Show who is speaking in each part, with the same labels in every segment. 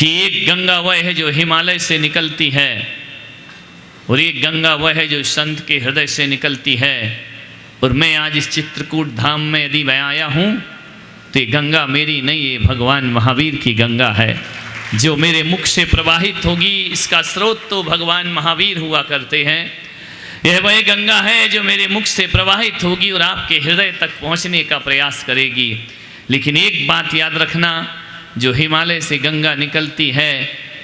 Speaker 1: कि एक गंगा वह है जो हिमालय से निकलती है और एक गंगा वह है जो संत के हृदय से निकलती है। और मैं आज इस चित्रकूट धाम में यदि मैं आया हूँ तो ये गंगा मेरी नहीं, ये भगवान महावीर की गंगा है जो मेरे मुख से प्रवाहित होगी। इसका स्रोत तो भगवान महावीर हुआ करते हैं। यह वह गंगा है जो मेरे मुख से प्रवाहित होगी और आपके हृदय तक पहुँचने का प्रयास करेगी। लेकिन एक बात याद रखना, जो हिमालय से गंगा निकलती है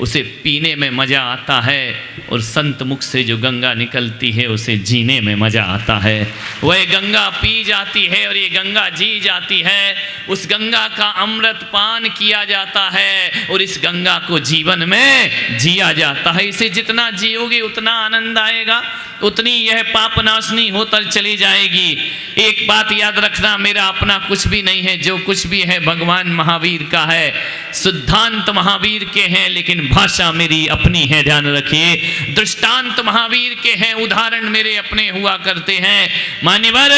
Speaker 1: उसे पीने में मज़ा आता है और संत मुख से जो गंगा निकलती है उसे जीने में मज़ा आता है। वह गंगा पी जाती है और ये गंगा जी जाती है। उस गंगा का अमृत पान किया जाता है और इस गंगा को जीवन में जिया जाता है। इसे जितना जियोगे उतना आनंद आएगा, उतनी यह पाप नाशनी होकर चली जाएगी। एक बात याद रखना, मेरा अपना कुछ भी नहीं है, जो कुछ भी है भगवान महावीर का है। सिद्धांत महावीर के हैं लेकिन भाषा मेरी अपनी है, ध्यान रखिए। दृष्टांत महावीर के हैं, उदाहरण मेरे अपने हुआ करते हैं। मान्यवर,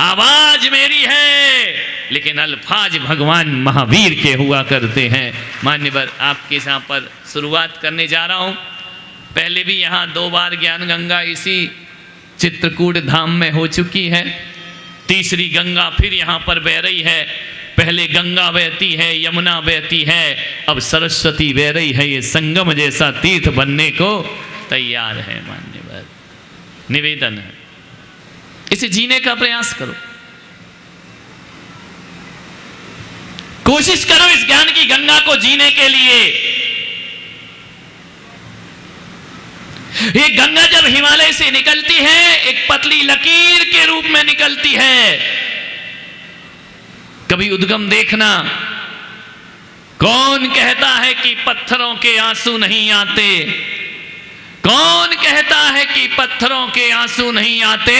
Speaker 1: आवाज मेरी है लेकिन अल्फाज भगवान महावीर के हुआ करते हैं। मान्यवर, आपके यहाँ पर शुरुआत करने जा रहा हूँ। पहले भी यहाँ 2 बार ज्ञान गंगा इसी चित्रकूट धाम में हो चुकी है। तीसरी गंगा फिर यहाँ पर बह रही है। पहले गंगा बहती है, यमुना बहती है, अब सरस्वती बह रही है। ये संगम जैसा तीर्थ बनने को तैयार है। मान्यवर, निवेदन है, इसे जीने का प्रयास करो, कोशिश करो इस ज्ञान की गंगा को जीने के लिए। ये गंगा जब हिमालय से निकलती है एक पतली लकीर के रूप में निकलती है। कभी उद्गम देखना, कौन कहता है कि पत्थरों के आंसू नहीं आते? कौन कहता है कि पत्थरों के आंसू नहीं आते?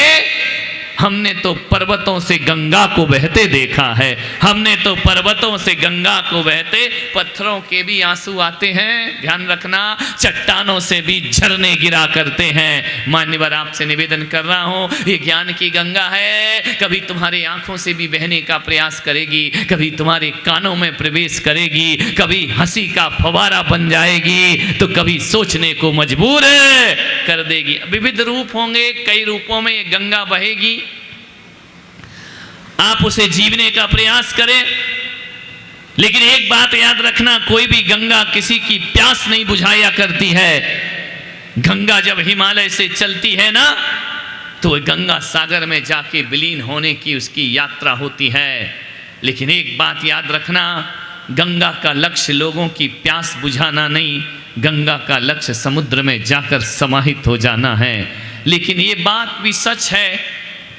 Speaker 1: हमने तो पर्वतों से गंगा को बहते देखा है। हमने तो पर्वतों से गंगा को बहते, पत्थरों के भी आंसू आते हैं। ध्यान रखना, चट्टानों से भी झरने गिरा करते हैं। मान्यवर, आपसे निवेदन कर रहा हूं, ये ज्ञान की गंगा है। कभी तुम्हारी आंखों से भी बहने का प्रयास करेगी, कभी तुम्हारे कानों में प्रवेश करेगी, कभी हंसी का फवारा बन जाएगी तो कभी सोचने को मजबूर कर देगी। विविध रूप होंगे, कई रूपों में ये गंगा बहेगी। आप उसे जीवने का प्रयास करें। लेकिन एक बात याद रखना, कोई भी गंगा किसी की प्यास नहीं बुझाया करती है। गंगा जब हिमालय से चलती है ना तो गंगा सागर में जाके विलीन होने की उसकी यात्रा होती है। लेकिन एक बात याद रखना, गंगा का लक्ष्य लोगों की प्यास बुझाना नहीं, गंगा का लक्ष्य समुद्र में जाकर समाहित हो जाना है। लेकिन ये बात भी सच है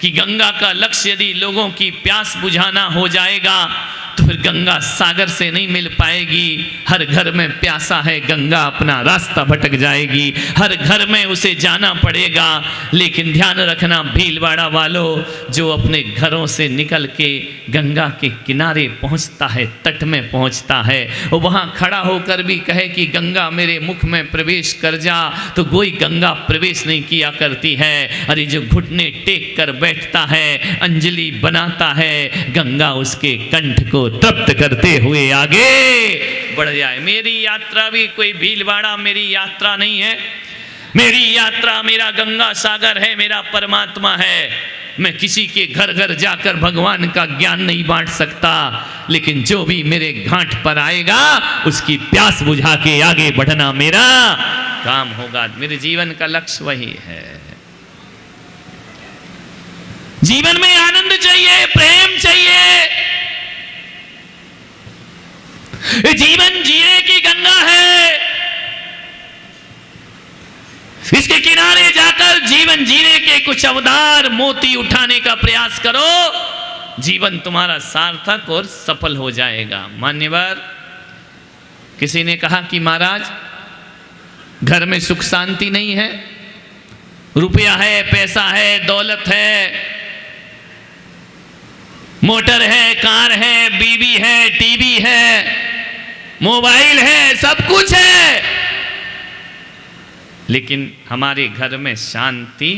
Speaker 1: कि गंगा का लक्ष्य यदि लोगों की प्यास बुझाना हो जाएगा तो फिर गंगा सागर से नहीं मिल पाएगी। हर घर में प्यासा है, गंगा अपना रास्ता भटक जाएगी, हर घर में उसे जाना पड़ेगा। लेकिन ध्यान रखना भीलवाड़ा वालों, जो अपने घरों से निकल के गंगा के किनारे पहुंचता है, तट में पहुंचता है, और वहां खड़ा होकर भी कहे कि गंगा मेरे मुख में प्रवेश कर जा, तो कोई गंगा प्रवेश नहीं किया करती है। अरे जो घुटने टेक कर बैठता है, अंजलि बनाता है, गंगा उसके कंठ को तृप्त करते हुए आगे बढ़ जाए। मेरी यात्रा भी कोई भीलवाड़ा मेरी यात्रा नहीं है। मेरी यात्रा मेरा गंगा सागर है, मेरा परमात्मा है। मैं किसी के घर घर जाकर भगवान का ज्ञान नहीं बांट सकता, लेकिन जो भी मेरे घाट पर आएगा उसकी प्यास बुझा के आगे बढ़ना मेरा काम होगा। मेरे जीवन का लक्ष्य वही है। जीवन में आनंद चाहिए, प्रेम चाहिए। जीवन जीने की गंगा है। इसके किनारे जाकर जीवन जीने के कुछ अवतार मोती उठाने का प्रयास करो, जीवन तुम्हारा सार्थक और सफल हो जाएगा। मान्यवर, किसी ने कहा कि महाराज घर में सुख शांति नहीं है, रुपया है, पैसा है, दौलत है, मोटर है, कार है, बीवी है, टीवी है, मोबाइल है, सब कुछ है, लेकिन हमारे घर में शांति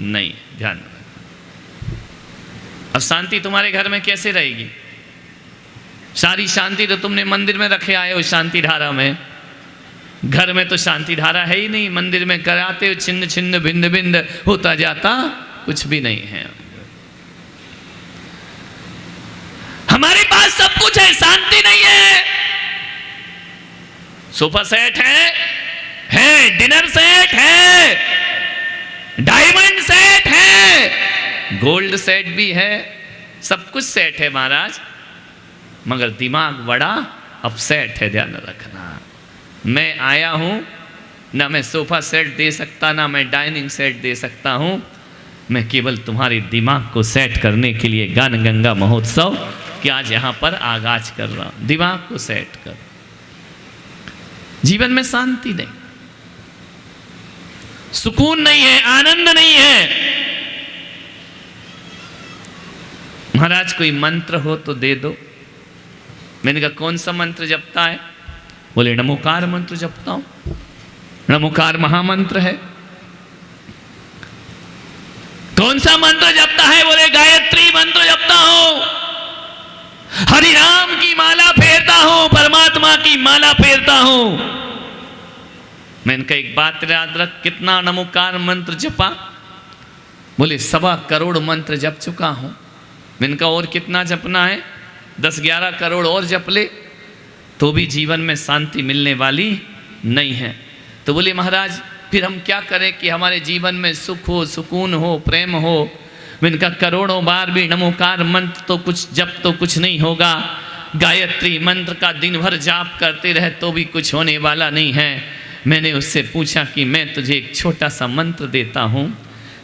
Speaker 1: नहीं। ध्यान रखना। अब शांति तुम्हारे घर में कैसे रहेगी? सारी शांति तो तुमने मंदिर में रखे आए हो, शांति धारा में। घर में तो शांति धारा है ही नहीं, मंदिर में कराते हो छिन्न छिन्न भिन्न भिन्न होता जाता कुछ भी नहीं है। हमारे पास सब कुछ है, शांति नहीं है। सोफा सेट है, डिनर सेट है, डायमंड सेट है, गोल्ड सेट भी है, सब कुछ सेट है महाराज, मगर दिमाग बड़ा अपसेट है। ध्यान रखना, मैं आया हूं, ना मैं सोफा सेट दे सकता, ना मैं डाइनिंग सेट दे सकता हूं, मैं केवल तुम्हारे दिमाग को सेट करने के लिए ज्ञान गंगा महोत्सव कि आज यहां पर आगाज कर रहा हूं। दिमाग को सेट कर। जीवन में शांति नहीं, सुकून नहीं है, आनंद नहीं है। महाराज कोई मंत्र हो तो दे दो। मैंने कहा कौन सा मंत्र जपता है? बोले नमोकार मंत्र जपता हूं। नमोकार महामंत्र है। कौन सा मंत्र जपता है? बोले गायत्री मंत्र जपता हूं, हरि राम की माला फेरता हूं, परमात्मा की माला फेरता हूं। मैंने कहा एक बात याद रख, कितना नमोकार मंत्र जपा? बोले 1.25 करोड़ मंत्र जप चुका हूं। मैंने कहा और कितना जपना है? 10-11 करोड़ और जप ले तो भी जीवन में शांति मिलने वाली नहीं है। तो बोले महाराज फिर हम क्या करें कि हमारे जीवन में सुख हो, सुकून हो, प्रेम हो? मैंने कहा करोड़ों बार भी नमोकार मंत्र तो कुछ जप तो कुछ नहीं होगा। गायत्री मंत्र का दिन भर जाप करते रहे तो भी कुछ होने वाला नहीं है। मैंने उससे पूछा कि मैं तुझे एक छोटा सा मंत्र देता हूँ,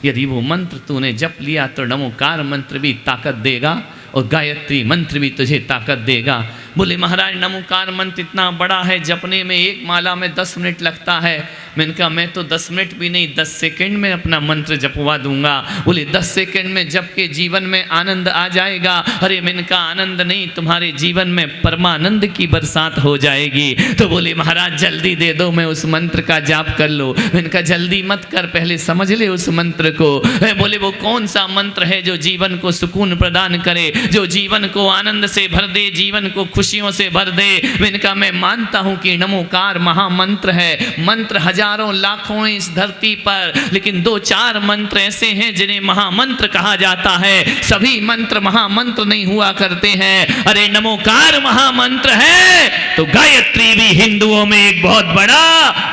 Speaker 1: यदि वो मंत्र तूने जप लिया तो नमोकार मंत्र भी ताकत देगा और गायत्री मंत्र भी तुझे ताकत देगा। बोले महाराज नमोकार मंत्र इतना बड़ा है, जपने में एक माला में 10 मिनट लगता है। मैंने कहा मैं तो 10 मिनट भी नहीं 10 सेकंड में अपना मंत्र जपवा दूंगा। बोले 10 सेकंड में जप के जीवन में आनंद आ जाएगा। अरे मैंने कहा आनंद नहीं, तुम्हारे जीवन में परमानंद की बरसात हो जाएगी। तो बोले महाराज जल्दी दे दो, मैं उस मंत्र का जाप कर लो। मैंने कहा जल्दी मत कर, पहले समझ ले उस मंत्र को। बोले वो कौन सा मंत्र है जो जीवन को सुकून प्रदान करे, जो जीवन को आनंद से भर दे, जीवन को खुशियों से भर दे? मैंने कहा मैं मानता हूं कि नमोकार महामंत्र है। मंत्र हजारों लाखों इस धरती पर, लेकिन 2-4 मंत्र ऐसे हैं जिन्हें महामंत्र कहा जाता है। सभी मंत्र महामंत्र नहीं हुआ करते हैं। अरे नमोकार महामंत्र है तो गायत्री भी हिंदुओं में एक बहुत बड़ा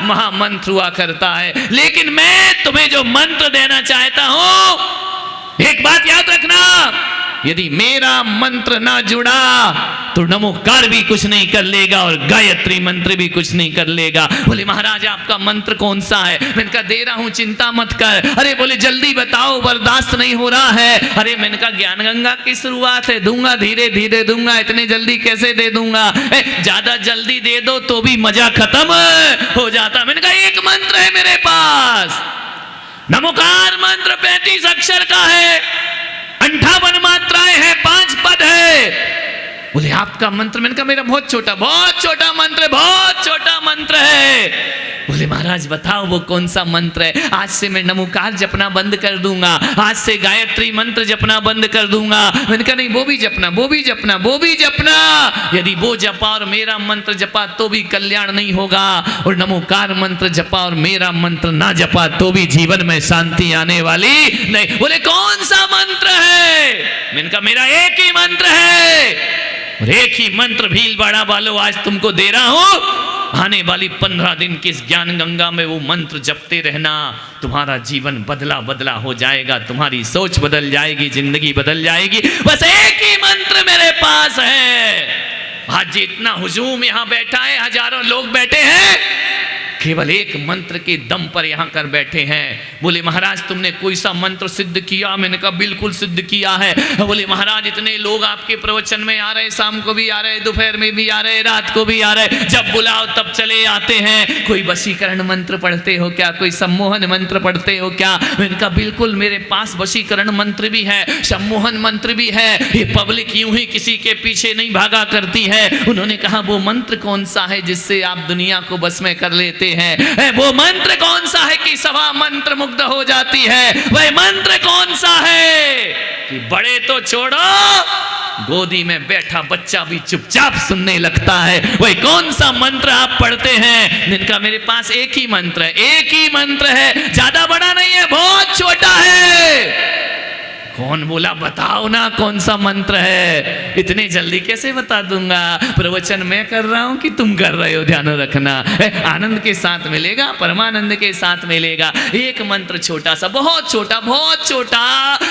Speaker 1: महामंत्र हुआ करता है। लेकिन मैं तुम्हें जो मंत्र देना चाहता हूं, एक बात याद रखना, यदि मेरा मंत्र ना जुड़ा तो नमोकार भी कुछ नहीं कर लेगा और गायत्री मंत्र भी कुछ नहीं कर लेगा। बोले महाराज आपका मंत्र कौन सा है? मैंने कहा दे रहा हूं, चिंता मत कर। अरे बोले जल्दी बताओ, बर्दाश्त नहीं हो रहा है। अरे मैंने कहा ज्ञान गंगा की शुरुआत है, दूंगा धीरे धीरे दूंगा, इतने जल्दी कैसे दे दूंगा? ज्यादा जल्दी दे दो तो भी मजा खत्म हो जाता। मैंने कहा एक मंत्र है मेरे पास, नमोकार मंत्र 35 अक्षर का है, 58 मात्राएं हैं, 5 पद है। बोले आपका मंत्र? मैंने कहा मेरा बहुत छोटा मंत्र है, बहुत छोटा मंत्र है। बोले महाराज बताओ वो कौन सा मंत्र है? आज से मैं नमोकार जपना बंद कर दूंगा, आज से गायत्री मंत्र जपना बंद कर दूंगा। मैंने कहा नहीं वो भी जपना, वो भी जपना, वो भी जपना। यदि वो जपा और मेरा मंत्र जपा तो भी कल्याण नहीं होगा, और नमोकार मंत्र जपा और मेरा मंत्र ना जपा तो भी जीवन में शांति आने वाली नहीं। बोले कौन सा मंत्र है? मैंने कहा मेरा एक ही मंत्र है, और एक ही मंत्र भीलवाड़ा वालों आज तुमको दे रहा हूं। आने वाली 15 दिन की इस ज्ञान गंगा में वो मंत्र जपते रहना, तुम्हारा जीवन बदला बदला हो जाएगा, तुम्हारी सोच बदल जाएगी, जिंदगी बदल जाएगी। बस एक ही मंत्र मेरे पास है। आज जितना हुजूम यहां बैठा है, हजारों लोग बैठे हैं, केवल एक मंत्र के दम पर यहां कर बैठे हैं। बोले महाराज तुमने कोई सा मंत्र सिद्ध किया? मैंने कहा बिल्कुल सिद्ध किया है। बोले महाराज इतने लोग आपके प्रवचन में आ रहे, शाम को भी आ रहे, दोपहर में भी आ रहे, रात को भी आ रहे, जब बुलाओ तब चले आते हैं। कोई वशीकरण मंत्र पढ़ते हो क्या? कोई सम्मोहन मंत्र पढ़ते हो क्या? मैंने कहा बिल्कुल मेरे पास वशीकरण मंत्र भी है, सम्मोहन मंत्र भी है। ये पब्लिक यूं ही किसी के पीछे नहीं भागा करती है। उन्होंने कहा वो मंत्र कौन सा है जिससे आप दुनिया को बस में कर लेते हैं? वो मंत्र कौन सा है कि सभा मंत्र मुग्ध हो जाती है? वह मंत्र कौन सा है कि बड़े तो छोड़ो, गोदी में बैठा बच्चा भी चुपचाप सुनने लगता है। वही कौन सा मंत्र आप पढ़ते हैं? जिनका मेरे पास एक ही मंत्र है, एक ही मंत्र है, ज्यादा बड़ा नहीं है, बहुत छोटा है। कौन बोला? बताओ ना कौन सा मंत्र है। इतने जल्दी कैसे बता दूंगा? प्रवचन मैं कर रहा हूं कि तुम कर रहे हो, ध्यान रखना। आनंद के साथ मिलेगा, परमानंद के साथ मिलेगा। एक मंत्र छोटा सा, बहुत छोटा, बहुत छोटा।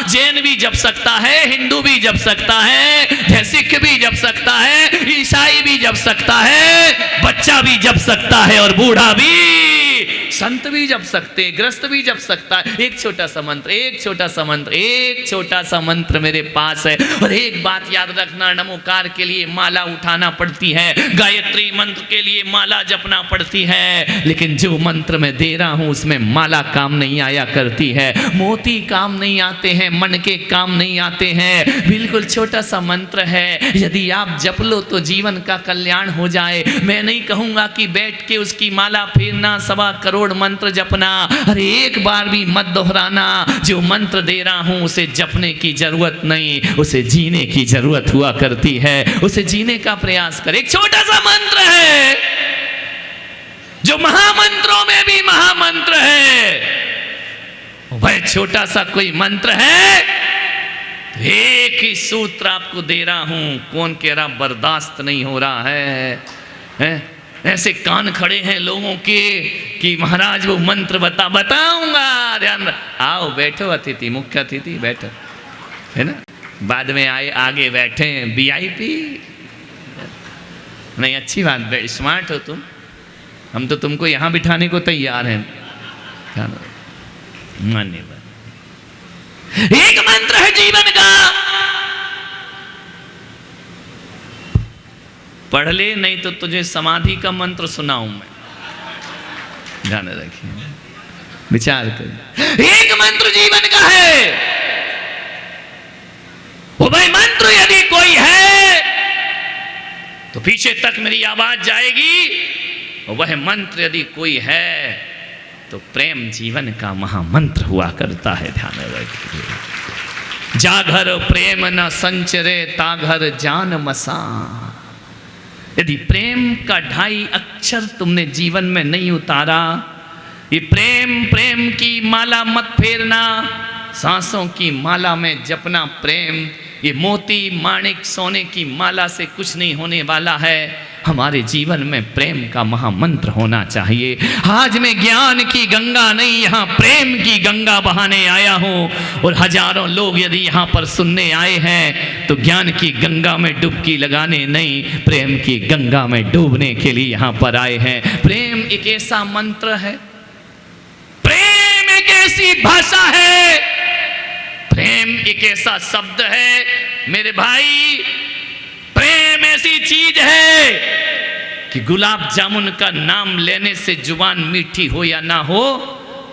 Speaker 1: जैन भी जप सकता है, हिंदू भी जप सकता है, सिख भी जप सकता है, ईसाई भी जप सकता है, बच्चा भी जप सकता है और बूढ़ा भी, संत भी जप सकते, ग्रस्त भी जप सकता है। एक छोटा सा मंत्र, एक छोटा सा मंत्र, एक छोटा सा मंत्र मेरे पास है। और एक बात याद रखना, नमोकार के लिए माला उठाना पड़ती है, गायत्री मंत्र के लिए माला जपना पड़ती है, लेकिन जो मंत्र मैं दे रहा हूं उसमें माला काम नहीं आया करती है, मोती काम नहीं आते हैं, मन के काम नहीं आते हैं। बिल्कुल छोटा सा मंत्र है, यदि आप जप लो तो जीवन का कल्याण हो जाए। मैं नहीं कहूंगा कि बैठ के उसकी माला फेरना, 1.25 करोड़ मंत्र जपना, अरे एक बार भी मत दोहराना। जो मंत्र दे रहा हूं उसे जपने की जरूरत नहीं, उसे जीने की जरूरत हुआ करती है। उसे जीने का प्रयास कर। एक छोटा सा मंत्र है जो महामंत्रों में भी महामंत्र है, वह छोटा सा कोई मंत्र है। तो एक ही सूत्र आपको दे रहा हूं, कौन कह रहा बर्दाश्त नहीं हो रहा है? ऐसे कान खड़े हैं लोगों के कि महाराज वो मंत्र बताऊंगा, ध्यान आओ बैठो, अतिथि, मुख्य अतिथि बैठो, है ना। बाद में आए आगे बैठे VIP, नहीं अच्छी बात, स्मार्ट हो तुम, हम तो तुमको यहां बिठाने को तैयार हैं। मान्यवर एक मंत्र है जीवन का, पढ़ ले, नहीं तो तुझे समाधि का मंत्र सुनाऊं मैं। ध्यान रखिए, विचार कर। एक मंत्र जीवन का है, वो भाई मंत्र यदि कोई है तो पीछे तक मेरी आवाज जाएगी। और वह मंत्र यदि कोई है तो प्रेम जीवन का महामंत्र हुआ करता है। ध्यान रखिए, जागर प्रेम न संचरे ताघर जान मसा। यदि प्रेम का 2.5 अक्षर तुमने जीवन में नहीं उतारा, ये प्रेम की माला मत फेरना, सांसों की माला में जपना प्रेम। ये मोती माणिक सोने की माला से कुछ नहीं होने वाला है। हमारे जीवन में प्रेम का महामंत्र होना चाहिए। आज मैं ज्ञान की गंगा नहीं, यहाँ प्रेम की गंगा बहाने आया हूँ। और हजारों लोग यदि यहाँ पर सुनने आए हैं तो ज्ञान की गंगा में डुबकी लगाने नहीं, प्रेम की गंगा में डूबने के लिए यहाँ पर आए हैं। प्रेम एक ऐसा मंत्र है, प्रेम एक ऐसी भाषा है, प्रेम एक ऐसा शब्द है मेरे भाई। प्रेम ऐसी चीज है कि गुलाब जामुन का नाम लेने से जुबान मीठी हो या ना हो,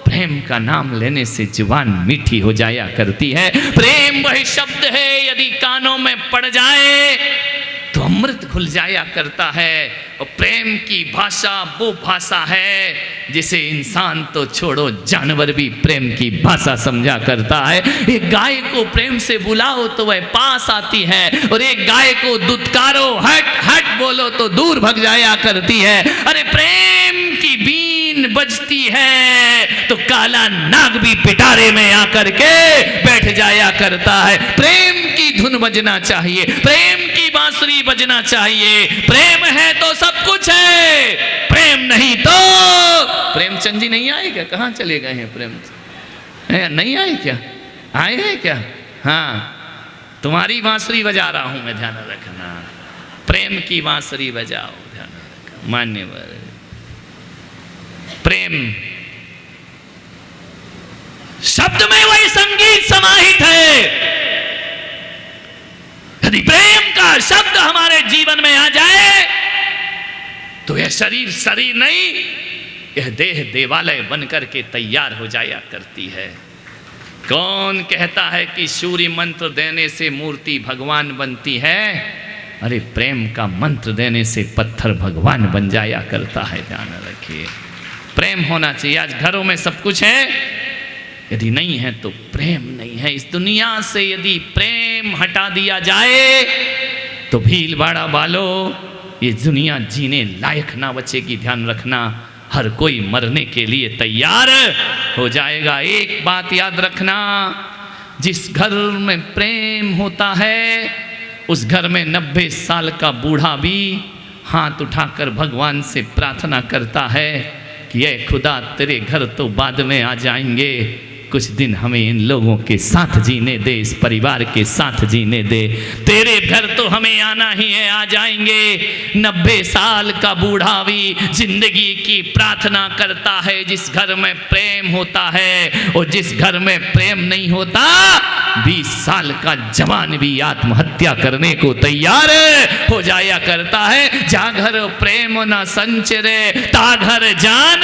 Speaker 1: प्रेम का नाम लेने से जुबान मीठी हो जाया करती है। प्रेम वही शब्द है यदि कानों में पड़ जाए तो अमृत घुल जाया करता है। और प्रेम की भाषा वो भाषा है जिसे इंसान तो छोड़ो जानवर भी प्रेम की भाषा समझा करता है। एक गाय को प्रेम से बुलाओ तो वह पास आती है, और एक गाय को दुत्कारो, हट हट बोलो तो दूर भग जाया करती है। अरे प्रेम की बीन बजती है तो काला नाग भी पिटारे में आकर के बैठ जाया करता है। प्रेम की धुन बजना चाहिए, प्रेम की बांसुरी बजना चाहिए। प्रेम है तो सब कुछ है, प्रेम नहीं तो। प्रेमचंद जी नहीं आए क्या? कहाँ चले गए हैं प्रेमचंद? नहीं आए क्या? आए हैं क्या? हाँ, तुम्हारी बांसुरी बजा रहा हूं मैं, ध्यान रखना। प्रेम की बांसुरी बजाओ, ध्यान रखना। मान्यवर प्रेम शब्द में वही संगीत समाहित है। यदि प्रेम का शब्द हमारे जीवन में आ जाए तो यह शरीर शरीर नहीं, यह देह देवालय बनकर के तैयार हो जाया करती है। कौन कहता है कि सूर्य मंत्र देने से मूर्ति भगवान बनती है? अरे प्रेम का मंत्र देने से पत्थर भगवान बन जाया करता है। ध्यान रखिए, प्रेम होना चाहिए। आज घरों में सब कुछ है, यदि नहीं है तो प्रेम नहीं है। इस दुनिया से यदि प्रेम हटा दिया जाए तो भीलवाड़ा वालों, ये दुनिया जीने लायक ना बचेगी। ध्यान रखना, हर कोई मरने के लिए तैयार हो जाएगा। एक बात याद रखना, जिस घर में प्रेम होता है उस घर में 90 साल का बूढ़ा भी हाथ उठाकर भगवान से प्रार्थना करता है कि ये खुदा, तेरे घर तो बाद में आ जाएंगे, कुछ दिन हमें इन लोगों के साथ जीने दे, इस परिवार के साथ जीने दे, तेरे घर तो हमें आना ही है, आ जाएंगे। 90 साल का बूढ़ा भी जिंदगी की प्रार्थना करता है जिस घर में प्रेम होता है, और जिस घर में प्रेम नहीं होता 20 साल का जवान भी आत्महत्या करने को तैयार हो जाया करता है। जहाँ घर प्रेम न संचरे ता घर जान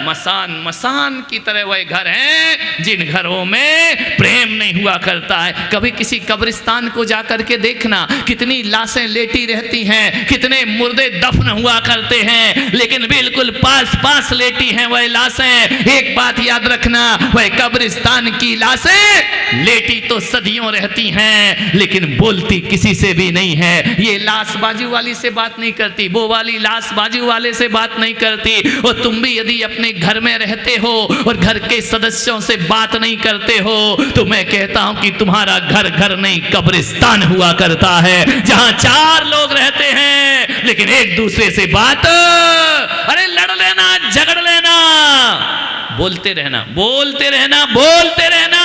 Speaker 1: मसान, मसान की तरह वह घर हैं जिन घरों में प्रेम नहीं हुआ करता है। कभी किसी कब्रिस्तान को जाकर के देखना, कितनी लाशें लेटी रहती हैं, कितने मुर्दे दफन हुआ करते हैं, लेकिन बिल्कुल पास पास लेटी हैं वह लाशें। एक बात याद रखना, वह कब्रिस्तान की लाशें लेटी तो सदियों रहती हैं लेकिन बोलती किसी से भी नहीं है। ये लाश बाजू वाली से बात नहीं करती, वो वाली लाश बाजू वाले से बात नहीं करती। और तुम भी यदि अपने घर में रहते हो और घर के सदस्यों से बात नहीं करते हो तो मैं कहता हूं कि तुम्हारा घर घर नहीं कब्रिस्तान हुआ करता है, जहां 4 लोग रहते हैं लेकिन एक दूसरे से बात, अरे लड़ लेना, झगड़ लेना, बोलते रहना, बोलते रहना, बोलते रहना।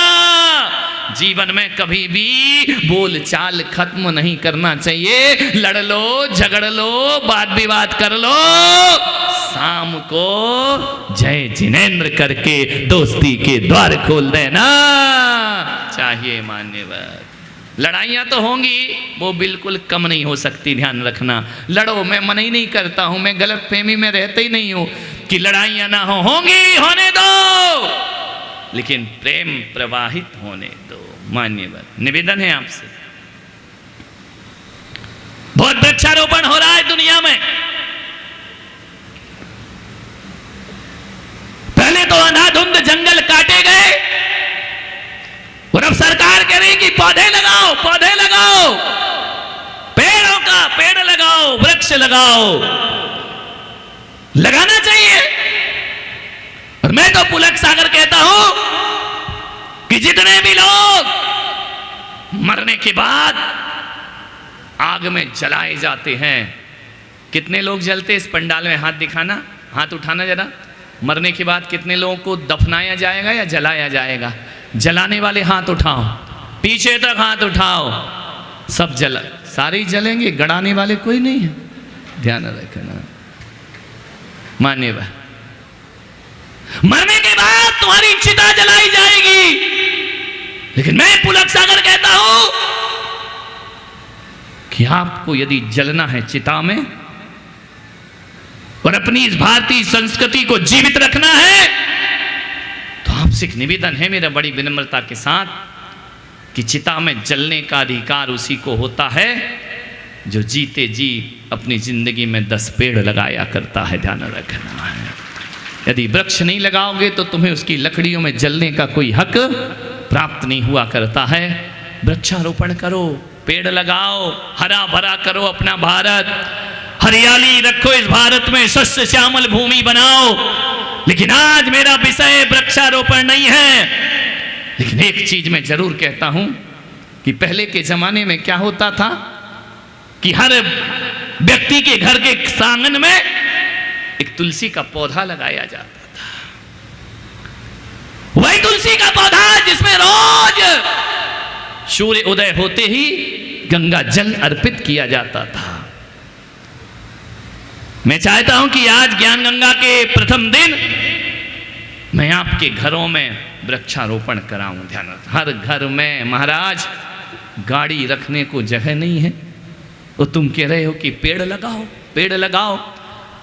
Speaker 1: जीवन में कभी भी बोल चाल खत्म नहीं करना चाहिए। लड़ लो, झगड़ लो, वाद विवाद कर लो, शाम को जय जिनेंद्र करके दोस्ती के द्वार खोल देना चाहिए। मान्यवर, लड़ाइयाँ तो होंगी, वो बिल्कुल कम नहीं हो सकती, ध्यान रखना। लड़ो, मैं मना ही नहीं करता हूँ, मैं गलत फहमी में रहते ही नहीं हूँ कि लड़ाइयाँ ना हो, होंगी, होने दो, लेकिन प्रेम प्रवाहित होने दो। मान्यवर, निवेदन है आपसे, बहुत वृक्षारोपण हो रहा है दुनिया में। पहले तो अंधाधुंध जंगल काटे गए और अब सरकार कह रही कि पौधे लगाओ, पौधे लगाओ, पेड़ों का पेड़ लगाओ, वृक्ष लगाओ। लगाना चाहिए। और मैं तो पुलक सागर कहता हूं कि जितने भी लोग मरने के बाद आग में जलाए जाते हैं, कितने लोग जलते इस पंडाल में? हाथ दिखाना, हाथ उठाना जरा। मरने के बाद कितने लोगों को दफनाया जाएगा या जलाया जाएगा? जलाने वाले हाथ उठाओ, पीछे तक हाथ उठाओ। सब जला, सारे ही जलेंगे, गड़ाने वाले कोई नहीं है, ध्यान रखना। मान्यवर, मरने के बाद तुम्हारी चिता जलाई जाएगी, लेकिन मैं पुलक सागर कहता हूं कि आपको यदि जलना है चिता में और अपनी इस भारतीय संस्कृति को जीवित रखना है तो आपसे एक निवेदन है मेरा बड़ी विनम्रता के साथ कि चिता में जलने का अधिकार उसी को होता है जो जीते जी अपनी जिंदगी में 10 पेड़ लगाया करता है। ध्यान रखना है, यदि वृक्ष नहीं लगाओगे तो तुम्हें उसकी लकड़ियों में जलने का कोई हक प्राप्त नहीं हुआ करता है। वृक्षारोपण करो, पेड़ लगाओ, हरा भरा करो अपना भारत, हरियाली रखो इस भारत में, सस्य श्यामल भूमि बनाओ। लेकिन आज मेरा विषय वृक्षारोपण नहीं है, लेकिन एक चीज मैं जरूर कहता हूं कि पहले के जमाने में क्या होता था कि हर व्यक्ति के घर के आंगन में एक तुलसी का पौधा लगाया जाता था। वही तुलसी का पौधा जिसमें रोज सूर्य उदय होते ही गंगा जल अर्पित किया जाता था। मैं चाहता हूं कि आज ज्ञान गंगा के प्रथम दिन मैं आपके घरों में वृक्षारोपण कराऊं। ध्यान रखना, हर घर में महाराज गाड़ी रखने को जगह नहीं है, तो तुम कह रहे हो कि पेड़ लगाओ, पेड़ लगाओ।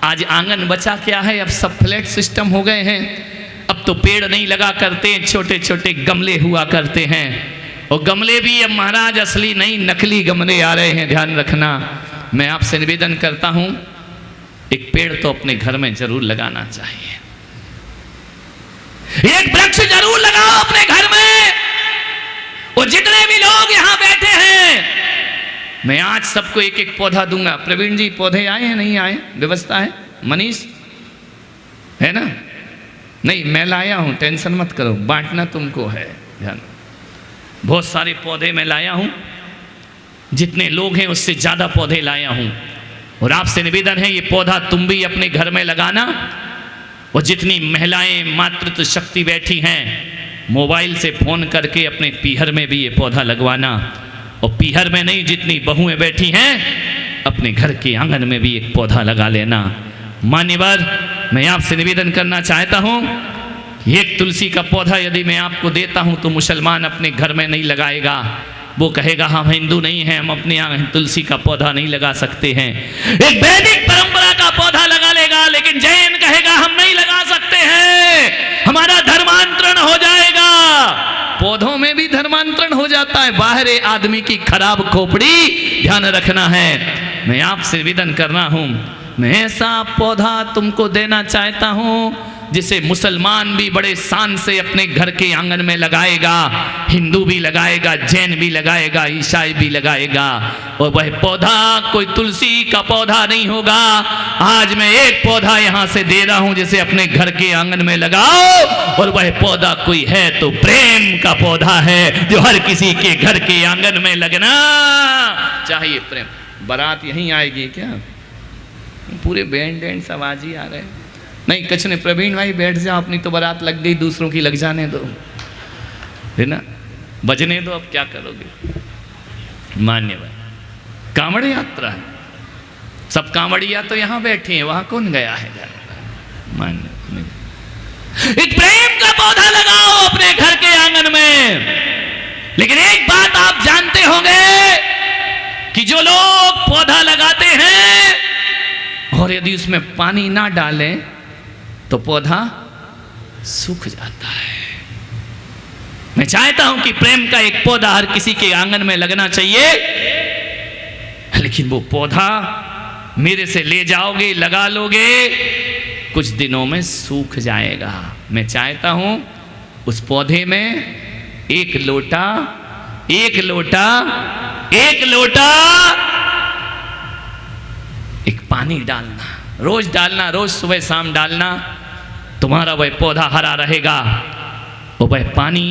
Speaker 1: आज आंगन बचा क्या है, अब सब फ्लैट सिस्टम हो गए हैं। अब तो पेड़ नहीं लगा करते, छोटे छोटे गमले हुआ करते हैं, और गमले भी अब महाराज असली नहीं नकली गमले आ रहे हैं। ध्यान रखना, मैं आपसे निवेदन करता हूं एक पेड़ तो अपने घर में जरूर लगाना चाहिए। एक वृक्ष जरूर लगाओ अपने घर में। और जितने भी लोग यहां बैठे हैं, मैं आज सबको एक एक पौधा दूंगा। प्रवीण जी पौधे आए हैं नहीं आए? व्यवस्था है? मनीष है ना? नहीं, मैं लाया हूं, टेंशन मत करो, बांटना तुमको है। ध्यान, बहुत सारे पौधे मैं लाया हूं, जितने लोग हैं उससे ज्यादा पौधे लाया हूं। और आपसे निवेदन है, ये पौधा तुम भी अपने घर में लगाना। और जितनी महिलाएं मातृत्व शक्ति बैठी हैं, मोबाइल से फोन करके अपने पीहर में भी ये पौधा लगवाना। और पीहर में नहीं, जितनी बहुएं बैठी हैं अपने घर के आंगन में भी एक पौधा लगा लेना। मान्यवर, मैं आपसे निवेदन करना चाहता हूं, एक तुलसी का पौधा यदि मैं आपको देता हूं तो मुसलमान अपने घर में नहीं लगाएगा। वो कहेगा हम हिंदू नहीं हैं, हम अपने यहाँ तुलसी का पौधा नहीं लगा सकते हैं। एक वैदिक परंपरा का पौधा लगा लेगा, लेकिन जैन कहेगा हम नहीं लगा सकते हैं, हमारा धर्मांतरण हो जाएगा। पौधों में भी धर्मांतरण हो जाता है, बाहर आदमी की खराब खोपड़ी, ध्यान रखना है। मैं आपसे निवेदन कर रहा हूं, मैं ऐसा पौधा तुमको देना चाहता हूं जिसे मुसलमान भी बड़े शान से अपने घर के आंगन में लगाएगा, हिंदू भी लगाएगा, जैन भी लगाएगा, ईसाई भी लगाएगा। और वह पौधा कोई तुलसी का पौधा नहीं होगा। आज मैं एक पौधा यहां से दे रहा हूं जिसे अपने घर के आंगन में लगाओ। और वह पौधा कोई है तो प्रेम का पौधा है, जो हर किसी के घर के आंगन में लगना चाहिए। प्रेम। बारात यहीं आएगी क्या? पूरे बैंड एंड सवाजी आ रहे हैं। नहीं, कुछ नहीं, प्रवीण भाई बैठ जाओ, अपनी तो बारात लग गई, दूसरों की लग जाने दो, है ना? बजने दो, अब क्या करोगे? मान्य भाई, कांवड़ यात्रा है, सब कांवड़िया तो यहां बैठे हैं, वहां कौन गया है? मान्य, एक प्रेम का पौधा लगाओ अपने घर के आंगन में। लेकिन एक बात आप जानते होंगे कि जो लोग पौधा लगाते हैं और यदि उसमें पानी ना डालें तो पौधा सूख जाता है। मैं चाहता हूं कि प्रेम का एक पौधा हर किसी के आंगन में लगना चाहिए, लेकिन वो पौधा मेरे से ले जाओगे, लगा लोगे, कुछ दिनों में सूख जाएगा। मैं चाहता हूं उस पौधे में एक लोटा एक पानी डालना, रोज डालना, रोज सुबह शाम डालना, तुम्हारा वह पौधा हरा रहेगा। और वह पानी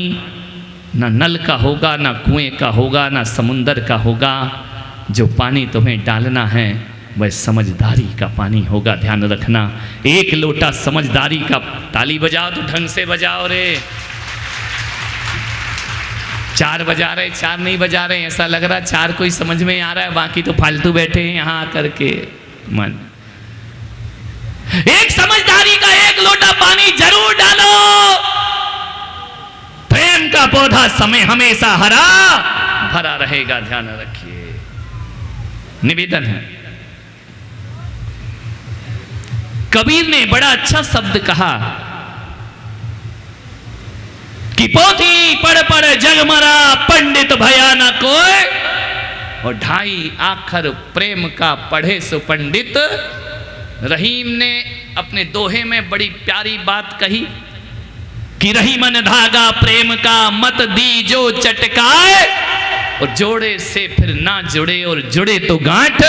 Speaker 1: ना नल का होगा, ना कुएं का होगा, ना समुंदर का होगा। जो पानी तुम्हें डालना है वह समझदारी का पानी होगा, ध्यान रखना। एक लोटा समझदारी का। ताली बजाओ तो ढंग से बजाओ रे। 4 बजा रहे, 4 नहीं बजा रहे, ऐसा लग रहा 4 कोई समझ में आ रहा है, बाकी तो फालतू बैठे हैं यहाँ आकर के। मन, एक समझदारी का एक लोटा पानी जरूर डालो। प्रेम का पौधा समय हमेशा हरा भरा रहेगा, ध्यान रखिए। निवेदन है, कबीर ने बड़ा अच्छा शब्द कहा कि पोथी पढ़ पढ़ जग मरा, पंडित भया न कोई। और 2.5 आखर प्रेम का पढ़े सो पंडित। रहीम ने अपने दोहे में बड़ी प्यारी बात कही कि रही मन धागा प्रेम का, मत दी जो चटकाए। और जोड़े से फिर ना जुड़े, और जुड़े तो गांठ।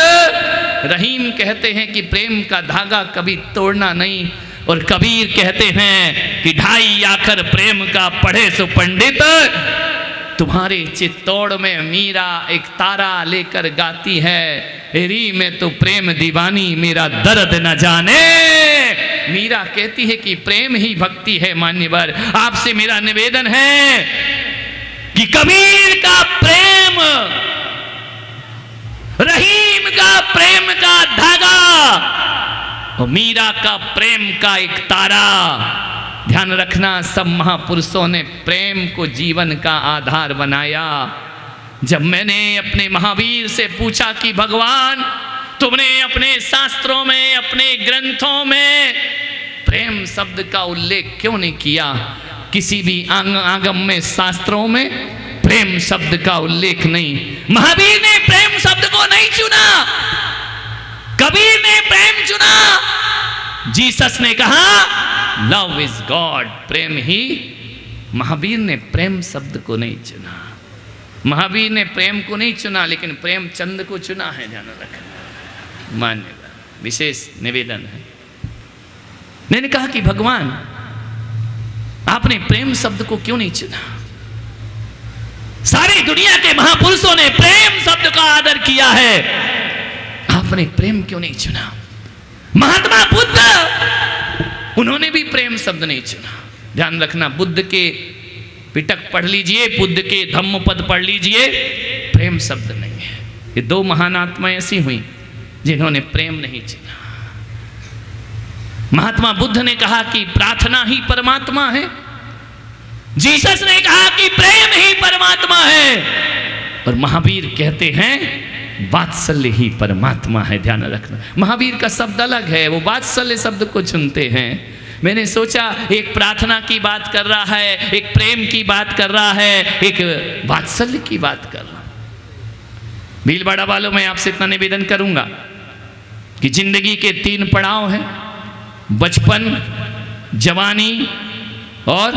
Speaker 1: रहीम कहते हैं कि प्रेम का धागा कभी तोड़ना नहीं। और कबीर कहते हैं कि 2.5 आखर प्रेम का पढ़े सो पंडित। तुम्हारे चित्तौड़ में मीरा एक तारा लेकर गाती है, री में तो प्रेम दीवानी मेरा दर्द न जाने। मीरा कहती है कि प्रेम ही भक्ति है। मान्यवर, आपसे मेरा निवेदन है कि कबीर का प्रेम, रहीम का प्रेम का धागा और मीरा का प्रेम का एक तारा। ध्यान रखना, सब महापुरुषों ने प्रेम को जीवन का आधार बनाया। जब मैंने अपने महावीर से पूछा कि भगवान, तुमने अपने शास्त्रों में, अपने ग्रंथों में प्रेम शब्द का उल्लेख क्यों नहीं किया? किसी भी आगम में, शास्त्रों में प्रेम शब्द का उल्लेख नहीं। महावीर ने प्रेम शब्द को नहीं चुना, कबीर ने प्रेम चुना। जीसस ने कहा लव इज गॉड, प्रेम ही। महावीर ने प्रेम शब्द को नहीं चुना, महावीर ने प्रेम को नहीं चुना, लेकिन प्रेमचंद को चुना है, ध्यान रखना। मान्यता विशेष निवेदन है। मैंने कहा कि भगवान आपने प्रेम शब्द को क्यों नहीं चुना? सारी दुनिया के महापुरुषों ने प्रेम शब्द का आदर किया है, आपने प्रेम क्यों नहीं चुना? महात्मा बुद्ध, उन्होंने भी प्रेम शब्द नहीं चुना। ध्यान रखना, बुद्ध के पिटक पढ़ लीजिए, बुद्ध के धम्मपद पढ़ लीजिए, प्रेम शब्द नहीं है। ये दो महान आत्माएं ऐसी हुई जिन्होंने प्रेम नहीं चुना। महात्मा बुद्ध ने कहा कि प्रार्थना ही परमात्मा है, जीसस ने कहा कि प्रेम ही परमात्मा है, और महावीर कहते हैं वात्सल्य ही परमात्मा है। ध्यान रखना, महावीर का शब्द अलग है, वो वात्सल्य शब्द को चुनते हैं। मैंने सोचा एक प्रार्थना की बात कर रहा है, एक प्रेम की बात कर रहा है, एक वात्सल्य की बात कर रहा। भीलवाड़ा वालों, मैं आपसे इतना निवेदन करूंगा कि जिंदगी के 3 पड़ाव हैं, बचपन, जवानी और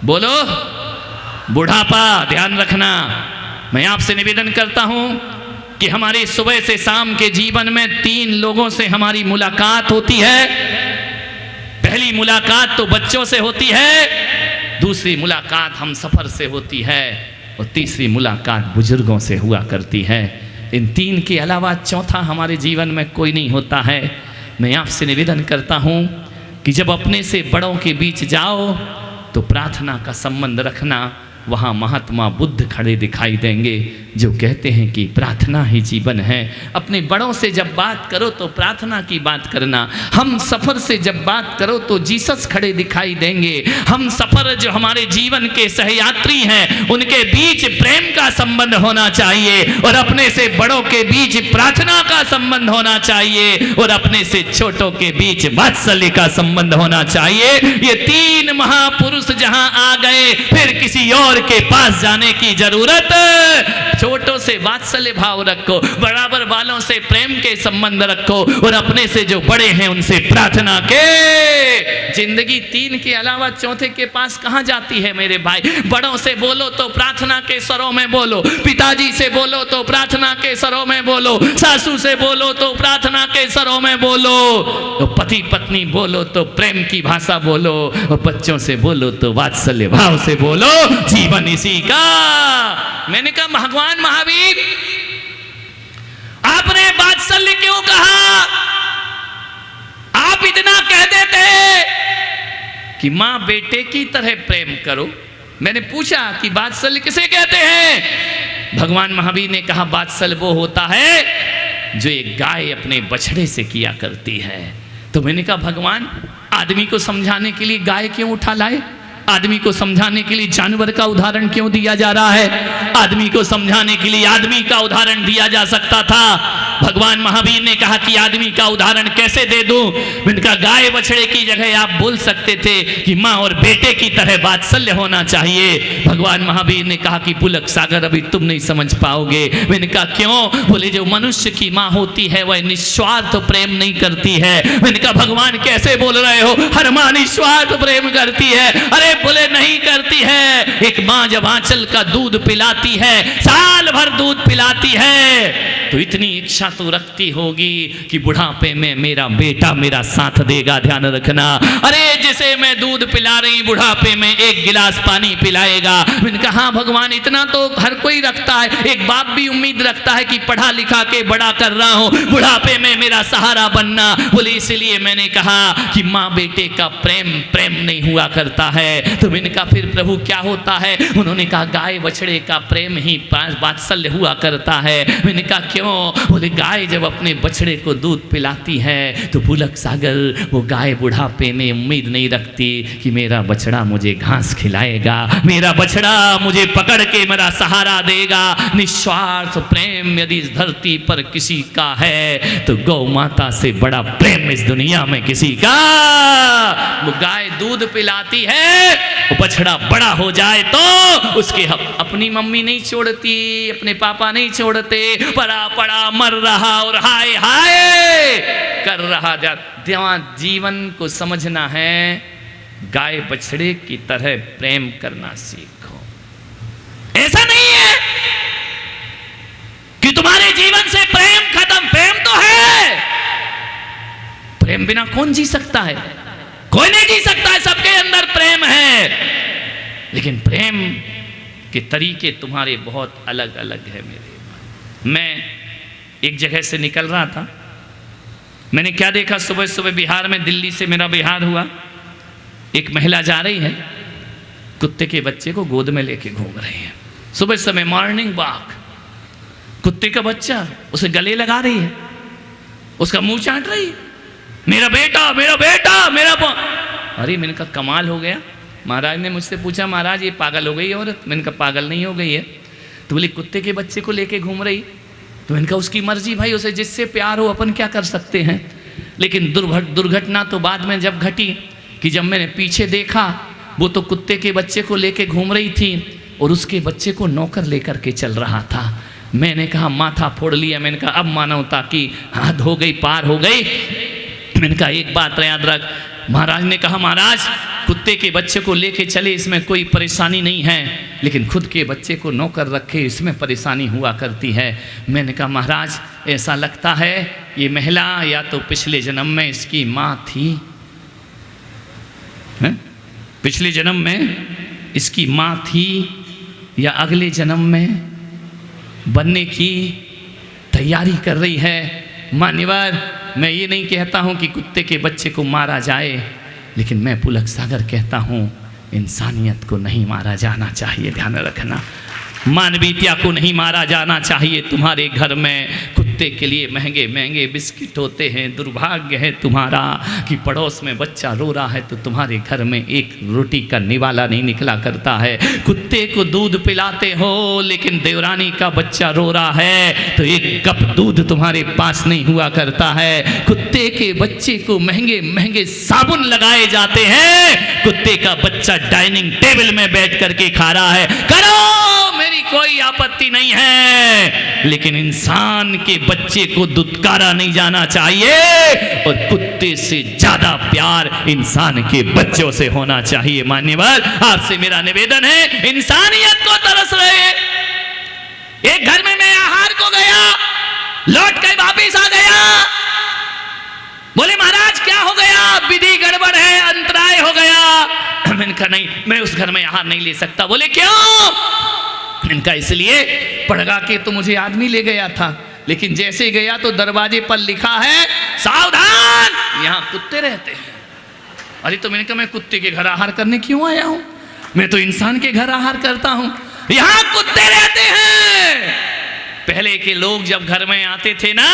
Speaker 1: बोलो बुढ़ापा। ध्यान रखना, मैं आपसे निवेदन करता हूं कि हमारी सुबह से शाम के जीवन में 3 लोगों से हमारी मुलाकात होती है। पहली मुलाकात तो बच्चों से होती है, दूसरी मुलाकात हम सफर से होती है, और तीसरी मुलाकात बुजुर्गों से हुआ करती है। इन 3 के अलावा चौथा हमारे जीवन में कोई नहीं होता है। मैं आपसे निवेदन करता हूं कि जब अपने से बड़ों के बीच जाओ तो प्रार्थना का संबंध रखना। वहाँ महात्मा बुद्ध खड़े दिखाई देंगे जो कहते हैं कि प्रार्थना ही जीवन है। अपने बड़ों से जब बात करो तो प्रार्थना की बात करना। हम सफ़र से जब बात करो तो जीसस खड़े दिखाई देंगे। हम सफ़र जो हमारे जीवन के सहयात्री हैं उनके बीच प्रेम का संबंध होना चाहिए, और अपने से बड़ों के बीच प्रार्थना का संबंध होना चाहिए, और अपने से छोटों के बीच वात्सल्य का संबंध होना चाहिए। ये 3 महापुरुष जहां आ गए, फिर किसी और के पास जाने की जरूरत। छोटों से वात्सल्य भाव रखो, बराबर वालों से प्रेम के संबंध रखो, और अपने से जो बड़े हैं उनसे प्रार्थना के। जिंदगी 3 के अलावा चौथे के पास कहां जाती है मेरे भाई? बड़ों से बोलो तो प्रार्थना के स्वरों में बोलो, पिताजी से बोलो तो प्रार्थना के स्वरों में बोलो, सासू से बोलो तो प्रार्थना के स्वरों में बोलो, तो पति पत्नी बोलो तो प्रेम की भाषा बोलो, और बच्चों से बोलो तो वात्सल्य भाव से बोलो। जीवन इसी का। मैंने कहा भगवान महावीर, आपने वात्सल्य क्यों कहा? आप इतना कह देते कि मां बेटे की तरह प्रेम करो। मैंने पूछा कि वात्सल्य किसे कहते हैं? भगवान महावीर ने कहा वात्सल्य वो होता है जो एक गाय अपने बछड़े से किया करती है। तो मैंने कहा भगवान, आदमी को समझाने के लिए गाय क्यों उठा लाए? आदमी को समझाने के लिए जानवर का उदाहरण क्यों दिया जा रहा है? आदमी को समझाने के लिए आदमी का उदाहरण दिया जा सकता था। भगवान महावीर ने कहा कि आदमी का उदाहरण कैसे दे दूं? मैंने कहा गाय बछड़े की जगह आप बोल सकते थे कि माँ और बेटे की तरह वात्सल्य होना चाहिए। भगवान महावीर ने कहा कि पुलक सागर, अभी तुम नहीं समझ पाओगे। मैंने कहा क्यों? बोले जो मनुष्य की माँ होती है वह निस्वार्थ प्रेम नहीं करती है। मैंने कहा भगवान कैसे बोल रहे हो? हर माँ निस्वार्थ प्रेम करती है। अरे बोले नहीं करती है। एक माँ जब आंचल का दूध पिलाती है, साल भर दूध पिलाती है, तो इतनी इच्छा तो रखती होगी कि बुढ़ापे में मेरा बेटा मेरा साथ देगा। ध्यान रखना, अरे जिसे मैं दूध पिला रही बुढ़ापे में 1 गिलास पानी पिलाएगा। मैंने कहा हाँ भगवान, इतना तो हर कोई रखता है। एक बाप भी उम्मीद रखता है कि पढ़ा लिखा के बड़ा कर रहा हूं, बुढ़ापे में मेरा सहारा बनना। बोले इसलिए मैंने कहा कि माँ बेटे का प्रेम नहीं हुआ करता है। तो मैंने कहा फिर प्रभु क्या होता है? उन्होंने कहा गाय बछड़े का प्रेम ही वात्सल्य हुआ करता है। मैंने कहा क्यों? बोले गाय जब अपने बछड़े को दूध पिलाती है तो पुलक सागर वो गाय बुढ़ापे में उम्मीद नहीं रखती कि मेरा बछड़ा मुझे घास खिलाएगा, मेरा बछड़ा मुझे पकड़ के मेरा सहारा देगा। निस्वार्थ प्रेम यदि इस धरती पर किसी का है तो गौ माता से बड़ा प्रेम इस दुनिया में किसी का। वो गाय दूध पिलाती है, वो बछड़ा बड़ा हो जाए तो उसके अपनी मम्मी नहीं छोड़ती, अपने पापा नहीं छोड़ते, पड़ा पड़ा मर रहा और हाय हाय कर रहा जा। जीवन को समझना है, गाय बछड़े की तरह प्रेम करना सीखो। ऐसा नहीं है कि तुम्हारे जीवन से प्रेम खत्म, प्रेम तो है। प्रेम बिना कौन जी सकता है? कोई नहीं जी सकता है, सबके अंदर प्रेम है, लेकिन प्रेम के तरीके तुम्हारे बहुत अलग अलग है मेरे। मैं एक जगह से निकल रहा था, मैंने क्या देखा, सुबह सुबह बिहार में, दिल्ली से मेरा बिहार हुआ, एक महिला जा रही है, कुत्ते के बच्चे को गोद में लेके घूम रही है। सुबह समय मॉर्निंग वॉक, कुत्ते का बच्चा उसे गले लगा रही है, उसका मुंह चाट रही है, मेरा बेटा मेरा बेटा मेरा। अरे मैंने कहा कमाल हो गया। महाराज ने मुझसे पूछा, महाराज ये पागल हो गई है औरत? मैंने कहा पागल नहीं हो गई है, तो बोले कुत्ते के बच्चे को लेके घूम रही। तो मैंने कहा उसकी मर्जी भाई, उसे जिससे प्यार हो, अपन क्या कर सकते हैं। लेकिन दुर्घटना तो बाद में जब घटी कि जब मैंने पीछे देखा, वो तो कुत्ते के बच्चे को लेके घूम रही थी और उसके बच्चे को नौकर लेकर के चल रहा था। मैंने कहा माथा फोड़ लिया, मैंने कहा अब मानवता की हद हो गई, पार हो गई। मैंने कहा एक बात याद रख। महाराज ने कहा महाराज कुत्ते के बच्चे को लेके चले, इसमें कोई परेशानी नहीं है, लेकिन खुद के बच्चे को नौकर रखे, इसमें परेशानी हुआ करती है। मैंने कहा महाराज ऐसा लगता है ये महिला या तो पिछले जन्म में इसकी माँ थी, है? पिछले जन्म में इसकी माँ थी या अगले जन्म में बनने की तैयारी कर रही है। मान्यवर, मैं ये नहीं कहता हूँ कि कुत्ते के बच्चे को मारा जाए, लेकिन मैं पुलक सागर कहता हूँ इंसानियत को नहीं मारा जाना चाहिए। ध्यान रखना, मानवीयता को नहीं मारा जाना चाहिए। तुम्हारे घर में कुत्ते के लिए महंगे महंगे बिस्किट होते हैं। दुर्भाग्य है तुम्हारा कि पड़ोस में बच्चा रो रहा है तो तुम्हारे घर में एक रोटी का निवाला नहीं निकला करता है। कुत्ते को दूध पिलाते हो, लेकिन देवरानी का बच्चा रो रहा है तो एक कप दूध तुम्हारे पास नहीं हुआ करता है। कुत्ते के बच्चे को महंगे महंगे साबुन लगाए जाते हैं, कुत्ते का बच्चा डाइनिंग टेबल में बैठ करके खा रहा है। करो, मेरी कोई आपत्ति नहीं है, लेकिन इंसान के बच्चे को दुत्कारा नहीं जाना चाहिए और कुत्ते से ज्यादा प्यार इंसान के बच्चों से होना चाहिए। मान्यवर, आपसे मेरा निवेदन है, इंसानियत को तरस रहे। एक घर में मैं आहार को गया, लौट कर वापिस आ गया, बोले महाराज क्या हो गया? विधि गड़बड़ है, अंतराय हो गया। मैंने कहा नहीं, मैं उस घर में आहार नहीं ले सकता। बोले क्यों? मैंने कहा इसलिए, पड़गा के तो मुझे आदमी ले गया था, लेकिन जैसे गया तो दरवाजे पर लिखा है सावधान, यहाँ कुत्ते रहते हैं। अरे तो मैंने कहा मैं कुत्ते के घर आहार करने क्यों आया हूँ? मैं तो इंसान के घर आहार करता हूँ, यहाँ कुत्ते रहते हैं। पहले के लोग जब घर में आते थे ना,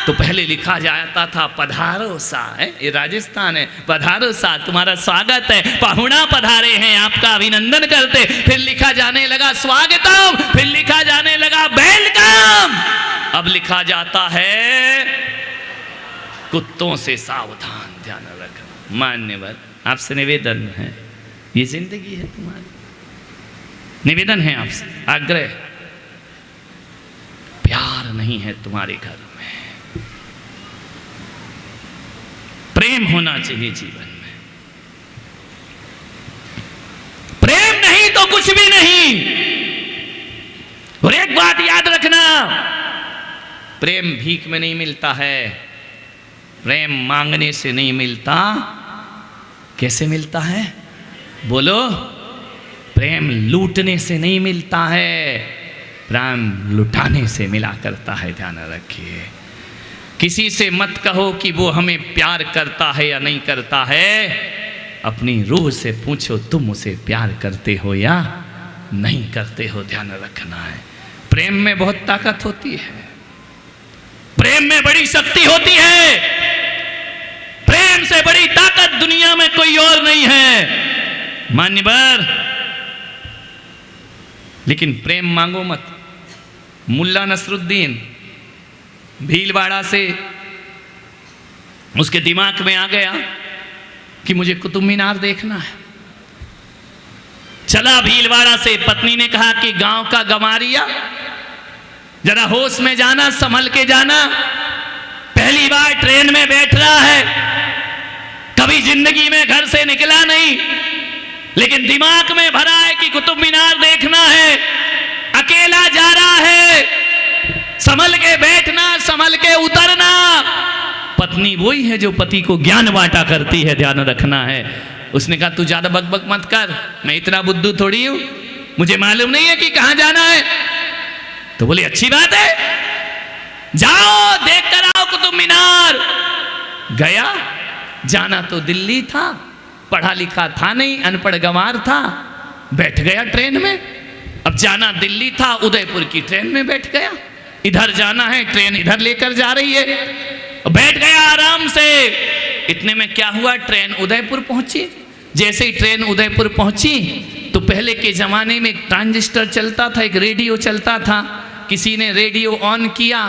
Speaker 1: तो पहले लिखा जाता था पधारो सा, है ये राजस्थान है, पधारो सा, तुम्हारा स्वागत है, पाहुणा पधारे हैं, आपका अभिनंदन करते। फिर लिखा जाने लगा स्वागतम, फिर लिखा जाने लगा वेलकम, अब लिखा जाता है कुत्तों से सावधान। ध्यान रखना। मान्यवर, आपसे निवेदन है, ये जिंदगी है तुम्हारी, निवेदन है आपसे, आग्रह, प्यार नहीं है तुम्हारे घर में, प्रेम होना चाहिए जीवन में। प्रेम नहीं तो कुछ भी नहीं। और एक बात याद रखना, प्रेम भीख में नहीं मिलता है, प्रेम मांगने से नहीं मिलता। कैसे मिलता है? बोलो। प्रेम लूटने से नहीं मिलता है, प्रेम लुटाने से मिला करता है। ध्यान रखिए, किसी से मत कहो कि वो हमें प्यार करता है या नहीं करता है, अपनी रूह से पूछो तुम उसे प्यार करते हो या नहीं करते हो। ध्यान रखना है, प्रेम में बहुत ताकत होती है, प्रेम में बड़ी शक्ति होती है, प्रेम से बड़ी ताकत दुनिया में कोई और नहीं है। मान्यवर, लेकिन प्रेम मांगो मत। मुल्ला नसरुद्दीन भीलवाड़ा से उसके दिमाग में आ गया कि मुझे कुतुब मीनार देखना है। चला भीलवाड़ा से, पत्नी ने कहा कि गांव का गंवारिया, जरा होश में जाना, संभल के जाना, पहली बार ट्रेन में बैठ रहा है, कभी जिंदगी में घर से निकला नहीं, लेकिन दिमाग में भरा है कि कुतुब मीनार देखना है, अकेला जा रहा है, संभल के बैठना, संभल के उतरना। पत्नी वही है जो पति को ज्ञान बांटा करती है, ध्यान रखना है। उसने कहा तू ज्यादा बकबक मत कर, मैं इतना बुद्धू थोड़ी हूं, मुझे मालूम नहीं है कि कहां जाना है। तो बोले अच्छी बात है, जाओ देख कर आओ कुतुब मीनार। गया, जाना तो दिल्ली था, पढ़ा लिखा था नहीं, अनपढ़ गंवार था, बैठ गया ट्रेन में। अब जाना दिल्ली था, उदयपुर की ट्रेन में बैठ गया, इधर जाना है, ट्रेन इधर लेकर जा रही है, बैठ गया आराम से। इतने में क्या हुआ, ट्रेन उदयपुर पहुंची। जैसे ही ट्रेन उदयपुर पहुंची तो पहले के जमाने में एक ट्रांजिस्टर चलता था, एक रेडियो चलता था। किसी ने रेडियो ऑन किया,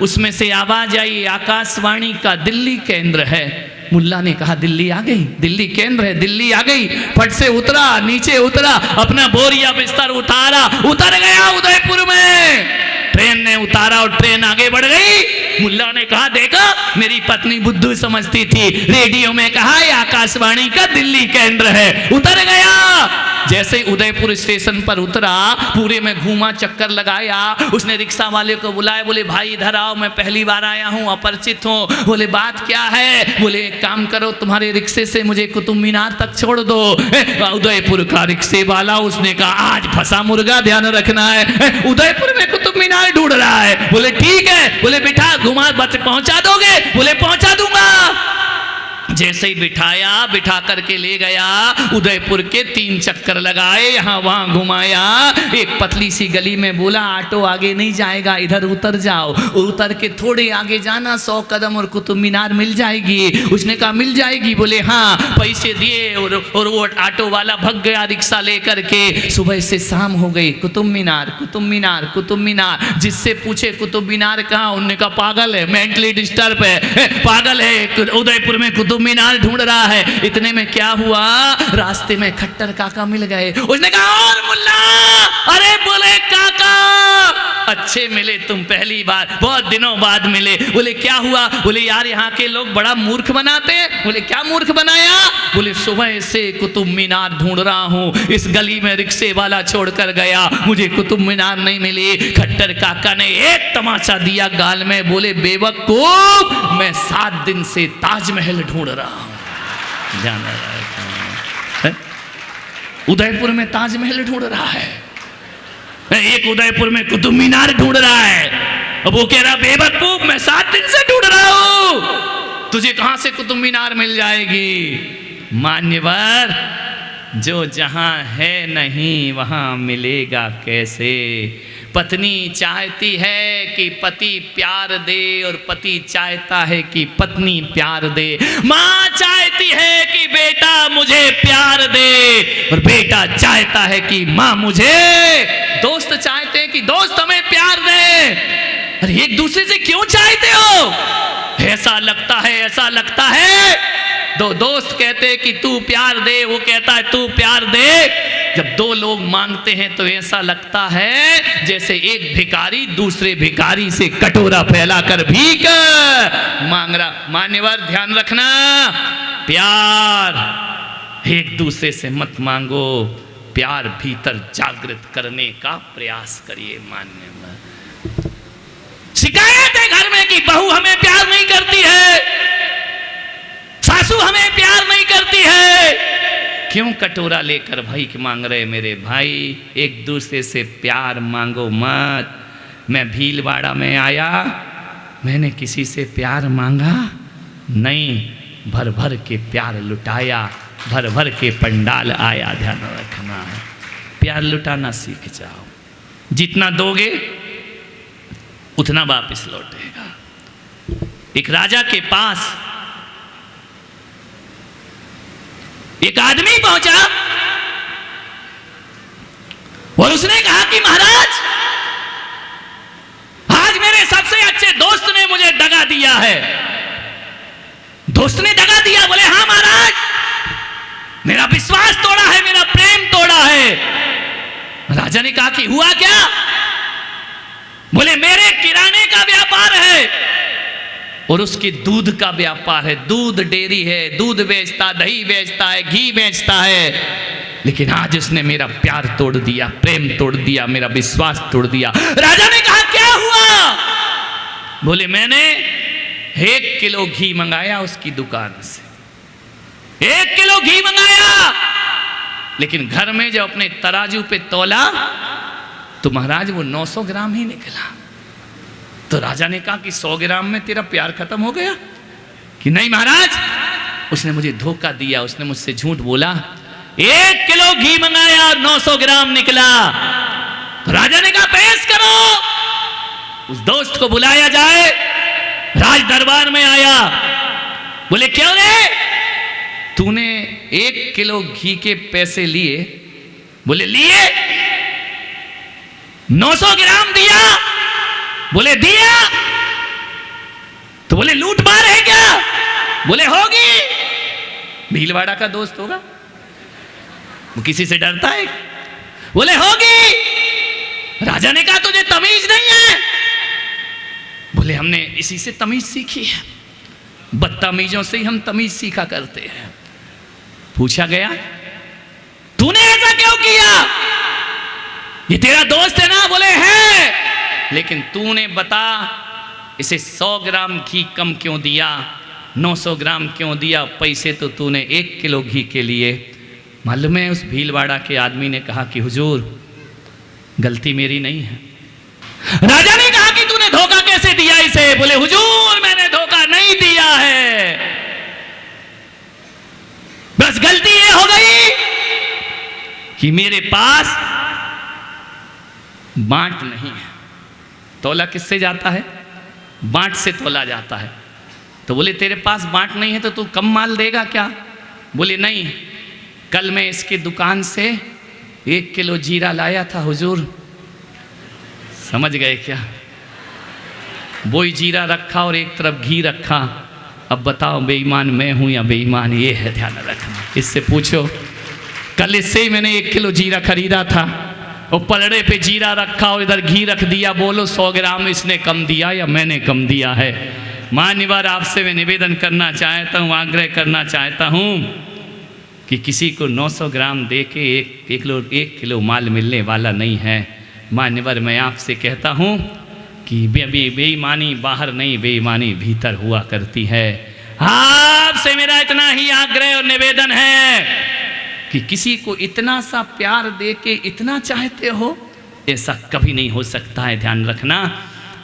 Speaker 1: उसमें से आवाज आई आकाशवाणी का दिल्ली केंद्र है। मुल्ला ने कहा दिल्ली आ गई, दिल्ली केंद्र है, दिल्ली आ गई। फट से उतरा, नीचे उतरा, अपना बोरिया बिस्तर उतारा, उतर गया उदयपुर में। ट्रेन ने उतारा और ट्रेन आगे बढ़ गई। मुल्ला ने कहा देखा, मेरी पत्नी बुद्धू समझती थी, रेडियो में कहा है आकाशवाणी का दिल्ली केंद्र है। उतर गया। जैसे ही उदयपुर स्टेशन पर उतरा, पूरे में घूमा, चक्कर लगाया। उसने रिक्शा वाले को बुलाया, बोले भाई इधर आओ, मैं पहली बार आया हूँ, अपरिचित हूँ। बोले बात क्या है? बोले एक काम करो, तुम्हारे रिक्शे से मुझे कुतुब मीनार तक छोड़ दो। उदयपुर का रिक्शे वाला, उसने कहा आज फंसा मुर्गा, ध्यान रखना है, उदयपुर में कुतुब मीनार ढूंढ रहा है। बोले ठीक है। बोले बिठा, घुमा, बच पहुंचा दोगे? बोले पहुंचा दूंगा। जैसे ही बिठाया, बिठा करके ले गया, उदयपुर के 3 चक्कर लगाए, यहाँ वहाँ घुमाया। एक पतली सी गली में बोला ऑटो आगे नहीं जाएगा, इधर उतर जाओ। उतर के थोड़े आगे जाना, 100 कदम और कुतुब मीनार मिल जाएगी। उसने कहा मिल जाएगी? बोले हाँ। पैसे दिए और वो ऑटो वाला भग गया रिक्शा लेकर के। सुबह से शाम हो गई, कुतुब मीनार, कुतुब मीनार, कुतुब मीनार। जिससे पूछे कुतुब मीनार कहाँ, उन्होंने कहा पागल है, मेंटली डिस्टर्ब है, पागल है, उदयपुर में कुतुब मीनार ढूंढ रहा है। इतने में क्या हुआ, रास्ते में खट्टर काका मिल गए। उसने कहा और मुल्ला, अरे बोले काका अच्छे मिले तुम, पहली बार, बहुत दिनों बाद मिले। बोले क्या हुआ? बोले यार यहाँ के लोग बड़ा मूर्ख बनाते हैं। बोले क्या मूर्ख बनाया? बोले सुबह से कुतुब मीनार ढूंढ रहा हूँ, इस गली में रिक्शे वाला छोड़कर गया, मुझे कुतुब मीनार नहीं मिली। खट्टर काका ने एक तमाचा दिया गाल में। बोले बेवकूफ, मैं 7 दिन से ताजमहल ढूंढ रहा हूँ। जाना है उदयपुर में ताजमहल ढूंढ रहा है, एक उदयपुर में कुतुब मीनार ढूंढ रहा है। अब वो कह रहा बेवकूफ, मैं 7 दिन से ढूंढ रहा हूं, तुझे कहां से कुतुब मीनार मिल जाएगी? मान्यवर, जो जहां है नहीं वहां मिलेगा कैसे? पत्नी चाहती है कि पति प्यार दे और पति चाहता है कि पत्नी प्यार दे। माँ चाहती है कि बेटा मुझे प्यार दे और बेटा चाहता है कि माँ मुझे। दोस्त चाहते हैं कि दोस्त हमें प्यार दे। अरे एक दूसरे से क्यों चाहते हो? ऐसा लगता है, ऐसा लगता है। दो दोस्त कहते हैं कि तू प्यार दे, वो कहता है तू प्यार दे। जब 2 लोग मांगते हैं तो ऐसा लगता है जैसे एक भिखारी दूसरे भिखारी से कटोरा फैलाकर भीख मांग रहा। मान्यवर ध्यान रखना, प्यार एक दूसरे से मत मांगो, प्यार भीतर जागृत करने का प्रयास करिए। मान्यवर, शिकायत है घर में कि बहू हमें प्यार नहीं करती है, सासू हमें प्यार नहीं करती है। क्यों कटोरा लेकर भीख मांग रहे मेरे भाई? एक दूसरे से प्यार मांगो मत। मैं भीलवाड़ा में आया, मैंने किसी से प्यार मांगा नहीं, भर भर के प्यार लुटाया, भर भर के पंडाल आया। ध्यान रखना, प्यार लुटाना सीख जाओ। जितना दोगे उतना वापस लौटेगा। एक राजा के पास एक आदमी पहुंचा और उसने कहा कि महाराज, आज मेरे सबसे अच्छे दोस्त ने मुझे दगा दिया है। दोस्त ने दगा दिया? बोले हाँ महाराज, मेरा विश्वास तोड़ा है, मेरा प्रेम तोड़ा है। राजा ने कहा कि हुआ क्या? बोले मेरे किराने का व्यापार है, और उसके दूध का व्यापार है, दूध डेयरी है, दूध बेचता, दही बेचता है, घी बेचता है। लेकिन आज उसने मेरा प्यार तोड़ दिया, प्रेम तोड़ दिया, मेरा विश्वास तोड़ दिया। राजा ने कहा क्या हुआ? बोले मैंने 1 किलो घी मंगाया उसकी दुकान से, 1 किलो घी मंगाया, लेकिन घर में जब अपने तराजू पे तोला तो महाराज वो 900 ग्राम ही निकला। तो राजा ने कहा कि 100 ग्राम में तेरा प्यार खत्म हो गया? कि नहीं महाराज, उसने मुझे धोखा दिया, उसने मुझसे झूठ बोला। 1 किलो घी मंगाया और 900 ग्राम निकला। तो राजा ने कहा पेश करो। उस दोस्त को बुलाया जाए, राज दरबार में आया। बोले क्यों रे, तूने 1 किलो घी के पैसे लिए? बोले लिए। 900 ग्राम दिया? बोले दिया। तो बोले लूट मार है क्या? बोले होगी। भीलवाड़ा का दोस्त होगा, वो किसी से डरता है? बोले होगी। राजा ने कहा तुझे तमीज नहीं है? बोले हमने इसी से तमीज सीखी है, बदतमीजों से ही हम तमीज सीखा करते हैं। पूछा गया तूने ऐसा क्यों किया? ये तेरा दोस्त है ना? बोले है। लेकिन तूने बता इसे 100 ग्राम घी कम क्यों दिया, 900 ग्राम क्यों दिया? पैसे तो तूने 1 किलो घी के लिए। मालूम है उस भीलवाड़ा के आदमी ने कहा कि हुजूर गलती मेरी नहीं है। राजा ने कहा कि तूने धोखा कैसे दिया इसे? बोले हुजूर मैंने धोखा नहीं दिया है, बस गलती ये हो गई कि मेरे पास बांट नहीं है। तोला किससे जाता है? बांट से तोला जाता है। तो बोले तेरे पास बांट नहीं है तो तू कम माल देगा क्या? बोले नहीं, कल मैं इसकी दुकान से 1 किलो जीरा लाया था हुजूर। समझ गए क्या? वही जीरा रखा और एक तरफ घी रखा। अब बताओ बेईमान मैं हूं या बेईमान ये है? ध्यान रखना। इससे पूछो, कल इससे ही मैंने 1 किलो जीरा खरीदा था, और पलड़े पे जीरा रखा और इधर घी रख दिया। बोलो 100 ग्राम इसने कम दिया या मैंने कम दिया है? मान्यवर आपसे मैं निवेदन करना चाहता हूँ, आग्रह करना चाहता हूँ कि किसी को 900 ग्राम दे के 1 किलो माल मिलने वाला नहीं है। मान्यवर मैं आपसे कहता हूँ कि बेईमानी बाहर नहीं, बेईमानी भीतर हुआ करती है। आपसे मेरा इतना ही आग्रह और निवेदन है कि किसी को इतना सा प्यार दे के इतना चाहते हो, ऐसा कभी नहीं हो सकता है। ध्यान रखना।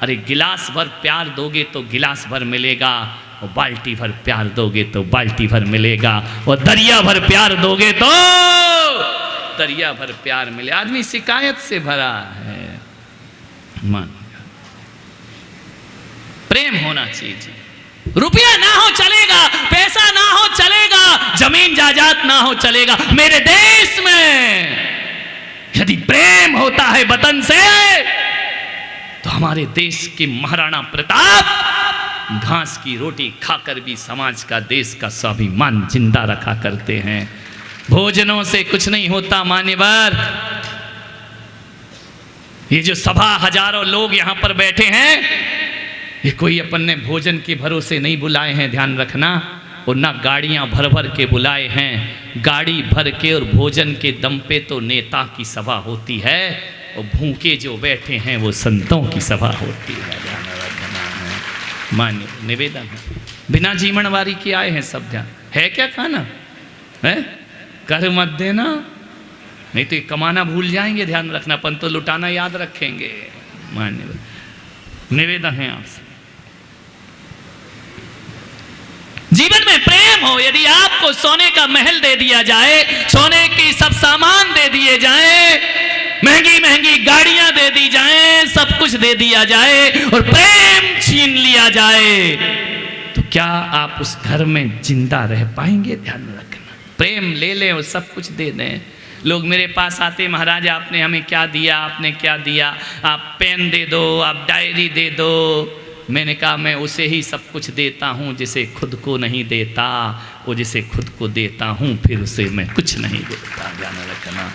Speaker 1: अरे गिलास भर प्यार दोगे तो गिलास भर मिलेगा, और बाल्टी भर प्यार दोगे तो बाल्टी भर मिलेगा, और दरिया भर प्यार दोगे तो दरिया भर प्यार मिले। आदमी शिकायत से भरा है। मान प्रेम होना चाहिए। रुपया ना हो चलेगा, पैसा ना हो चलेगा, जमीन जायदाद ना हो चलेगा। मेरे देश में यदि प्रेम होता है वतन से, तो हमारे देश के महाराणा प्रताप घास की रोटी खाकर भी समाज का, देश का स्वाभिमान जिंदा रखा करते हैं। भोजनों से कुछ नहीं होता मान्यवर। ये जो सभा हजारों लोग यहां पर बैठे हैं, ये कोई अपन ने भोजन के भरोसे नहीं बुलाए हैं, ध्यान रखना। और ना गाड़ियां भर भर के बुलाए हैं। गाड़ी भर के और भोजन के दम पे तो नेता की सभा होती है, और भूखे जो बैठे हैं वो संतों की सभा होती है। ध्यान रखना है। मान्य निवेदन है। बिना जीवन वारी के आए हैं सब। ध्यान है क्या खाना है? कर मत देना, नहीं तो कमाना भूल जाएंगे। ध्यान रखना, अपन तो लुटाना याद रखेंगे। मान्य निवेदन है आपसे, जीवन में प्रेम हो। यदि आपको सोने का महल दे दिया जाए, सोने की सब सामान दे दिए जाए, महंगी महंगी गाड़ियां दे दी जाए, सब कुछ दे दिया जाए, और प्रेम छीन लिया जाए, तो क्या आप उस घर में जिंदा रह पाएंगे? ध्यान रखना। प्रेम ले लें और सब कुछ दे दें। लोग मेरे पास आते, महाराज आपने हमें क्या दिया, आपने क्या दिया, आप पेन दे दो, आप डायरी दे दो। मैंने कहा मैं उसे ही सब कुछ देता हूँ जिसे खुद को नहीं देता, वो जिसे खुद को देता हूँ फिर उसे मैं कुछ नहीं देता। ध्यान रखना।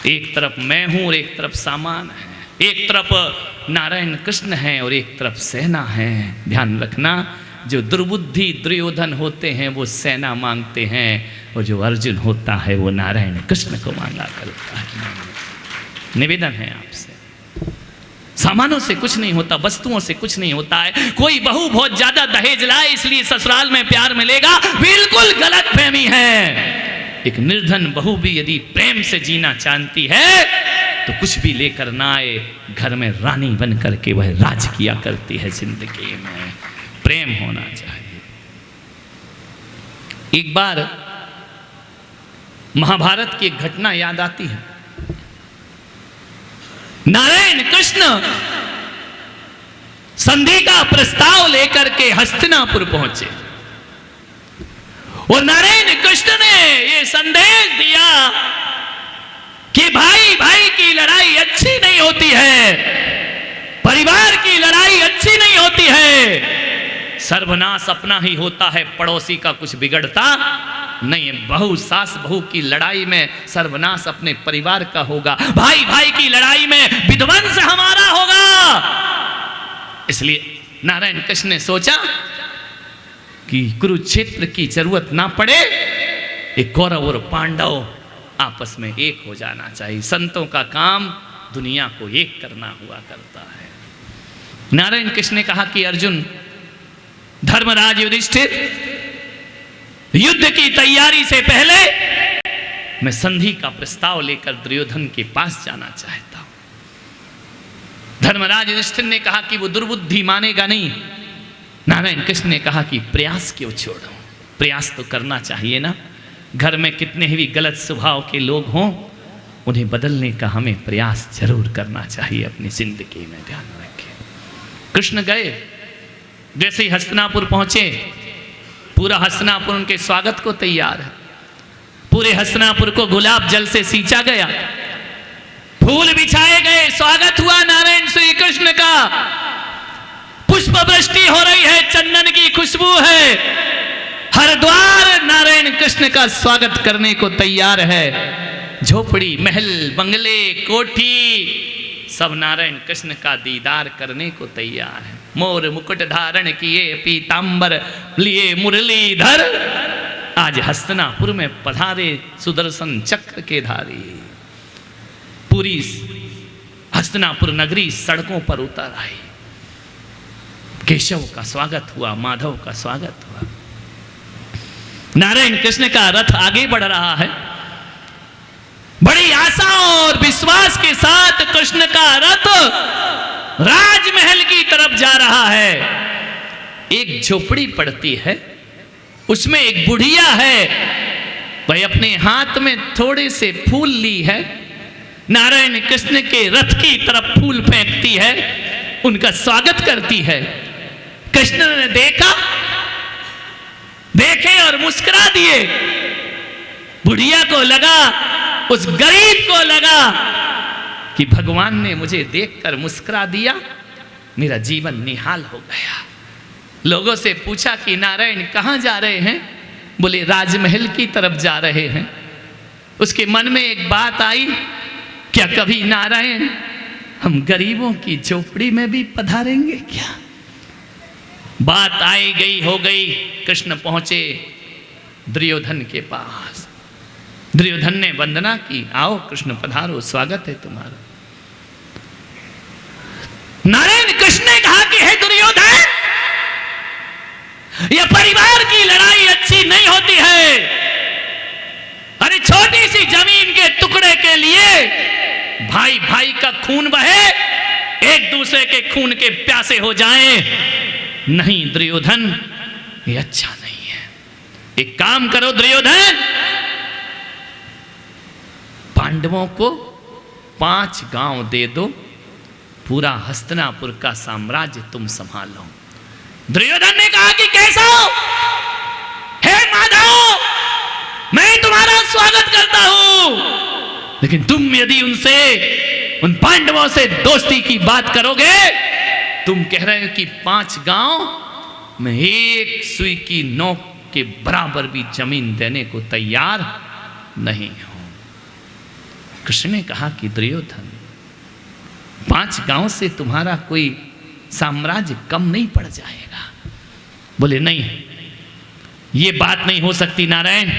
Speaker 1: एक तरफ मैं हूँ और एक तरफ सामान है, एक तरफ नारायण कृष्ण है और एक तरफ सेना है। ध्यान रखना। जो दुर्बुद्धि दुर्योधन होते हैं वो सेना मांगते हैं, और जो अर्जुन होता है वो नारायण कृष्ण को मांगा करता है। निवेदन है आपसे, सामानों से कुछ नहीं होता, वस्तुओं से कुछ नहीं होता है। कोई बहू बहुत ज्यादा दहेज लाए इसलिए ससुराल में प्यार मिलेगा, बिल्कुल गलत फहमी है। एक निर्धन बहू भी यदि प्रेम से जीना चाहती है तो कुछ भी लेकर ना आए, घर में रानी बन करके वह राज किया करती है। जिंदगी में प्रेम होना चाहिए। एक बार महाभारत की एक घटना याद आती है। नारायण कृष्ण संधि का प्रस्ताव लेकर के हस्तिनापुर पहुंचे, और नारायण कृष्ण ने यह संदेश दिया कि भाई भाई की लड़ाई अच्छी नहीं होती है, परिवार की लड़ाई अच्छी नहीं होती है, सर्वनाश अपना ही होता है, पड़ोसी का कुछ बिगड़ता नहीं है। बहू सास बहू की लड़ाई में सर्वनाश अपने परिवार का होगा, भाई भाई की लड़ाई में विध्वंस हमारा होगा। इसलिए नारायण कृष्ण ने सोचा कि कुरुक्षेत्र की जरूरत ना पड़े, एक कौरव और पांडव आपस में एक हो जाना चाहिए। संतों का काम दुनिया को एक करना हुआ करता है। नारायण कृष्ण ने कहा कि अर्जुन, धर्मराज युधिष्ठिर, युद्ध की तैयारी से पहले मैं संधि का प्रस्ताव लेकर दुर्योधन के पास जाना चाहता हूं। धर्मराज युधिष्ठिर ने कहा कि वो दुर्बुद्धि मानेगा नहीं। नारायण कृष्ण ने कहा कि प्रयास क्यों छोड़ूं, प्रयास तो करना चाहिए ना। घर में कितने ही गलत स्वभाव के लोग हों, उन्हें बदलने का हमें प्रयास जरूर करना चाहिए अपनी जिंदगी में। ध्यान रखें। कृष्ण गए, जैसे ही हस्तिनापुर पहुंचे, पूरा हस्तिनापुर उनके स्वागत को तैयार है। पूरे हस्तिनापुर को गुलाब जल से सींचा गया, फूल बिछाए गए, स्वागत हुआ नारायण श्री कृष्ण का। पुष्प वृष्टि हो रही है, चंदन की खुशबू है, हर द्वार नारायण कृष्ण का स्वागत करने को तैयार है। झोपड़ी, महल, बंगले, कोठी, सब नारायण कृष्ण का दीदार करने को तैयार है। मोर मुकुट धारण किए, पीतांबर लिए मुरलीधर, आज हस्तिनापुर में पधारे सुदर्शन चक्र के धारी। पूरी हस्तिनापुर नगरी सड़कों पर उतर आई। केशव का स्वागत हुआ, माधव का स्वागत हुआ। नारायण कृष्ण का रथ आगे बढ़ रहा है। बड़ी आशा और विश्वास के साथ कृष्ण का रथ राजमहल की तरफ जा रहा है। एक झोपड़ी पड़ती है, उसमें एक बुढ़िया है, वह अपने हाथ में थोड़े से फूल ली है, नारायण कृष्ण के रथ की तरफ फूल फेंकती है, उनका स्वागत करती है। कृष्ण ने देखे और मुस्कुरा दिए। बुढ़िया को लगा, उस गरीब को लगा कि भगवान ने मुझे देखकर मुस्कुरा दिया, मेरा जीवन निहाल हो गया। लोगों से पूछा कि नारायण कहाँ जा रहे हैं? बोले राजमहल की तरफ जा रहे हैं। उसके मन में एक बात आई, क्या कभी नारायण हम गरीबों की झोपड़ी में भी पधारेंगे क्या? बात आई गई हो गई। कृष्ण पहुंचे दुर्योधन के पास। दुर्योधन ने वंदना की, आओ कृष्ण पधारो, स्वागत है तुम्हारा। नारायण कृष्ण ने कहा कि हे दुर्योधन, यह परिवार की लड़ाई अच्छी नहीं होती है। अरे छोटी सी जमीन के टुकड़े के लिए भाई भाई का खून बहे, एक दूसरे के खून के प्यासे हो जाएं, नहीं दुर्योधन, ये अच्छा नहीं है। एक काम करो दुर्योधन, पांडवों को 5 गांव दे दो, पूरा हस्तिनापुर का साम्राज्य तुम संभालो। दुर्योधन ने कहा कि कैसा हो? हे माधव, मैं तुम्हारा स्वागत करता हूं, लेकिन तुम यदि उन पांडवों से दोस्ती की बात करोगे, तुम कह रहे हो कि 5 गांव में एक सुई की नोक के बराबर भी जमीन देने को तैयार नहीं हो। कृष्ण ने कहा कि दुर्योधन, 5 गांव से तुम्हारा कोई साम्राज्य कम नहीं पड़ जाएगा। बोले नहीं, ये बात नहीं हो सकती नारायण,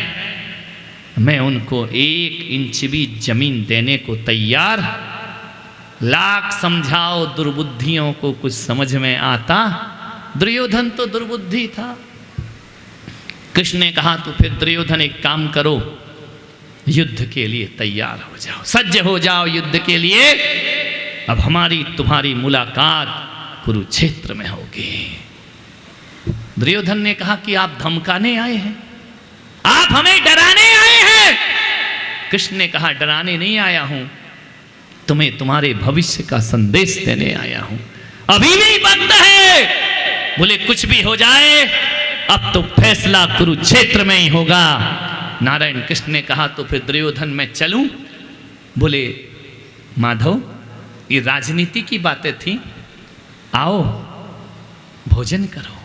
Speaker 1: मैं उनको 1 इंच भी जमीन देने को तैयार। लाख समझाओ दुर्बुद्धियों को कुछ समझ में आता। दुर्योधन तो दुर्बुद्धि था। कृष्ण ने कहा तो फिर दुर्योधन एक काम करो, युद्ध के लिए तैयार हो जाओ, सज्ज हो जाओ युद्ध के लिए। अब हमारी तुम्हारी मुलाकात कुरुक्षेत्र में होगी। दुर्योधन ने कहा कि आप धमकाने आए हैं, आप हमें डराने आए हैं। कृष्ण ने कहा डराने नहीं आया हूं, तुम्हें तुम्हारे भविष्य का संदेश देने आया हूं। अभी नहीं वक्त है। बोले कुछ भी हो जाए अब तो फैसला कुरुक्षेत्र में ही होगा। नारायण कृष्ण ने कहा तो फिर दुर्योधन मैं चलूं? बोले माधव ये राजनीति की बातें थी, आओ भोजन करो।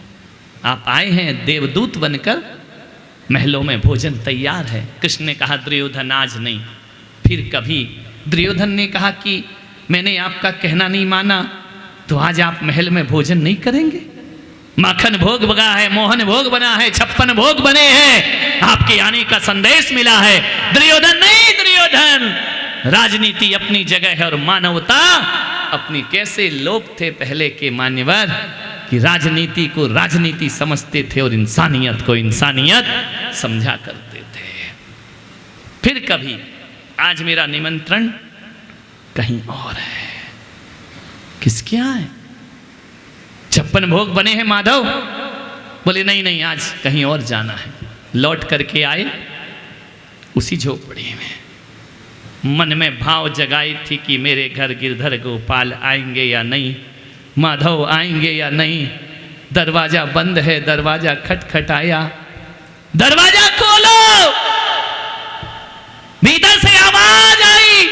Speaker 1: आप आए हैं देवदूत बनकर, महलों में भोजन तैयार है। कृष्ण ने कहा दुर्योधन आज नहीं, फिर कभी। दुर्योधन ने कहा कि मैंने आपका कहना नहीं माना, तो आज आप महल में भोजन नहीं करेंगे? माखन भोग बना है, मोहन भोग बना है, 56 भोग बने हैं, आपके आने का संदेश मिला है। दुर्योधन नहीं, दुर्योधन राजनीति अपनी जगह है और मानवता अपनी। कैसे लोग थे पहले के मान्यवर कि राजनीति को राजनीति समझते थे और इंसानियत को इंसानियत समझा करते थे। फिर कभी। आज मेरा निमंत्रण कहीं और है। किसके यहाँ है? 56 भोग बने हैं माधव। बोले नहीं नहीं आज कहीं और जाना है। लौट करके आए उसी झोपड़ी में। मन में भाव जगाई थी कि मेरे घर गिरधर गोपाल आएंगे या नहीं, माधव आएंगे या नहीं। दरवाजा बंद है, दरवाजा खटखटाया, दरवाजा खोलो। भीतर से आवाज आई,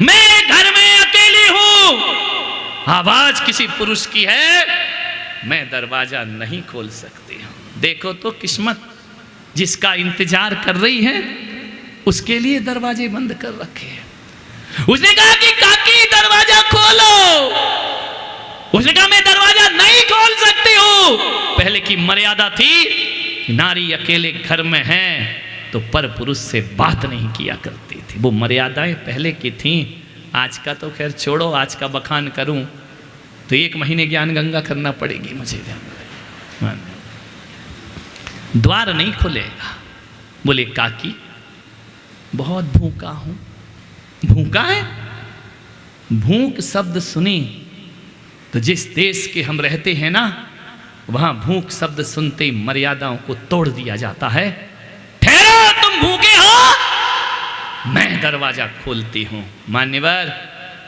Speaker 1: मैं घर में अकेली हूं। आवाज किसी पुरुष की है, मैं दरवाजा नहीं खोल सकती हूं। देखो तो किस्मत, जिसका इंतजार कर रही है उसके लिए दरवाजे बंद कर रखे हैं। उसने कहा कि काकी दरवाजा खोलो। उसने कहा मैं दरवाजा नहीं खोल सकती हूं। पहले की मर्यादा थी कि नारी अकेले घर में है तो पर पुरुष से बात नहीं किया करती थी। वो मर्यादाएं पहले की थी। आज का तो खैर छोड़ो, आज का बखान करूं तो 1 महीने ज्ञान गंगा करना पड़ेगी मुझे। द्वार नहीं खुलेगा। बोले काकी बहुत भूखा हूं। भूखा है? भूख शब्द सुनी तो जिस देश के हम रहते हैं ना, वहां भूख शब्द सुनते ही मर्यादाओं को तोड़ दिया जाता है। ठहरो, तुम भूखे हो, मैं दरवाजा खोलती हूं। मान्यवर,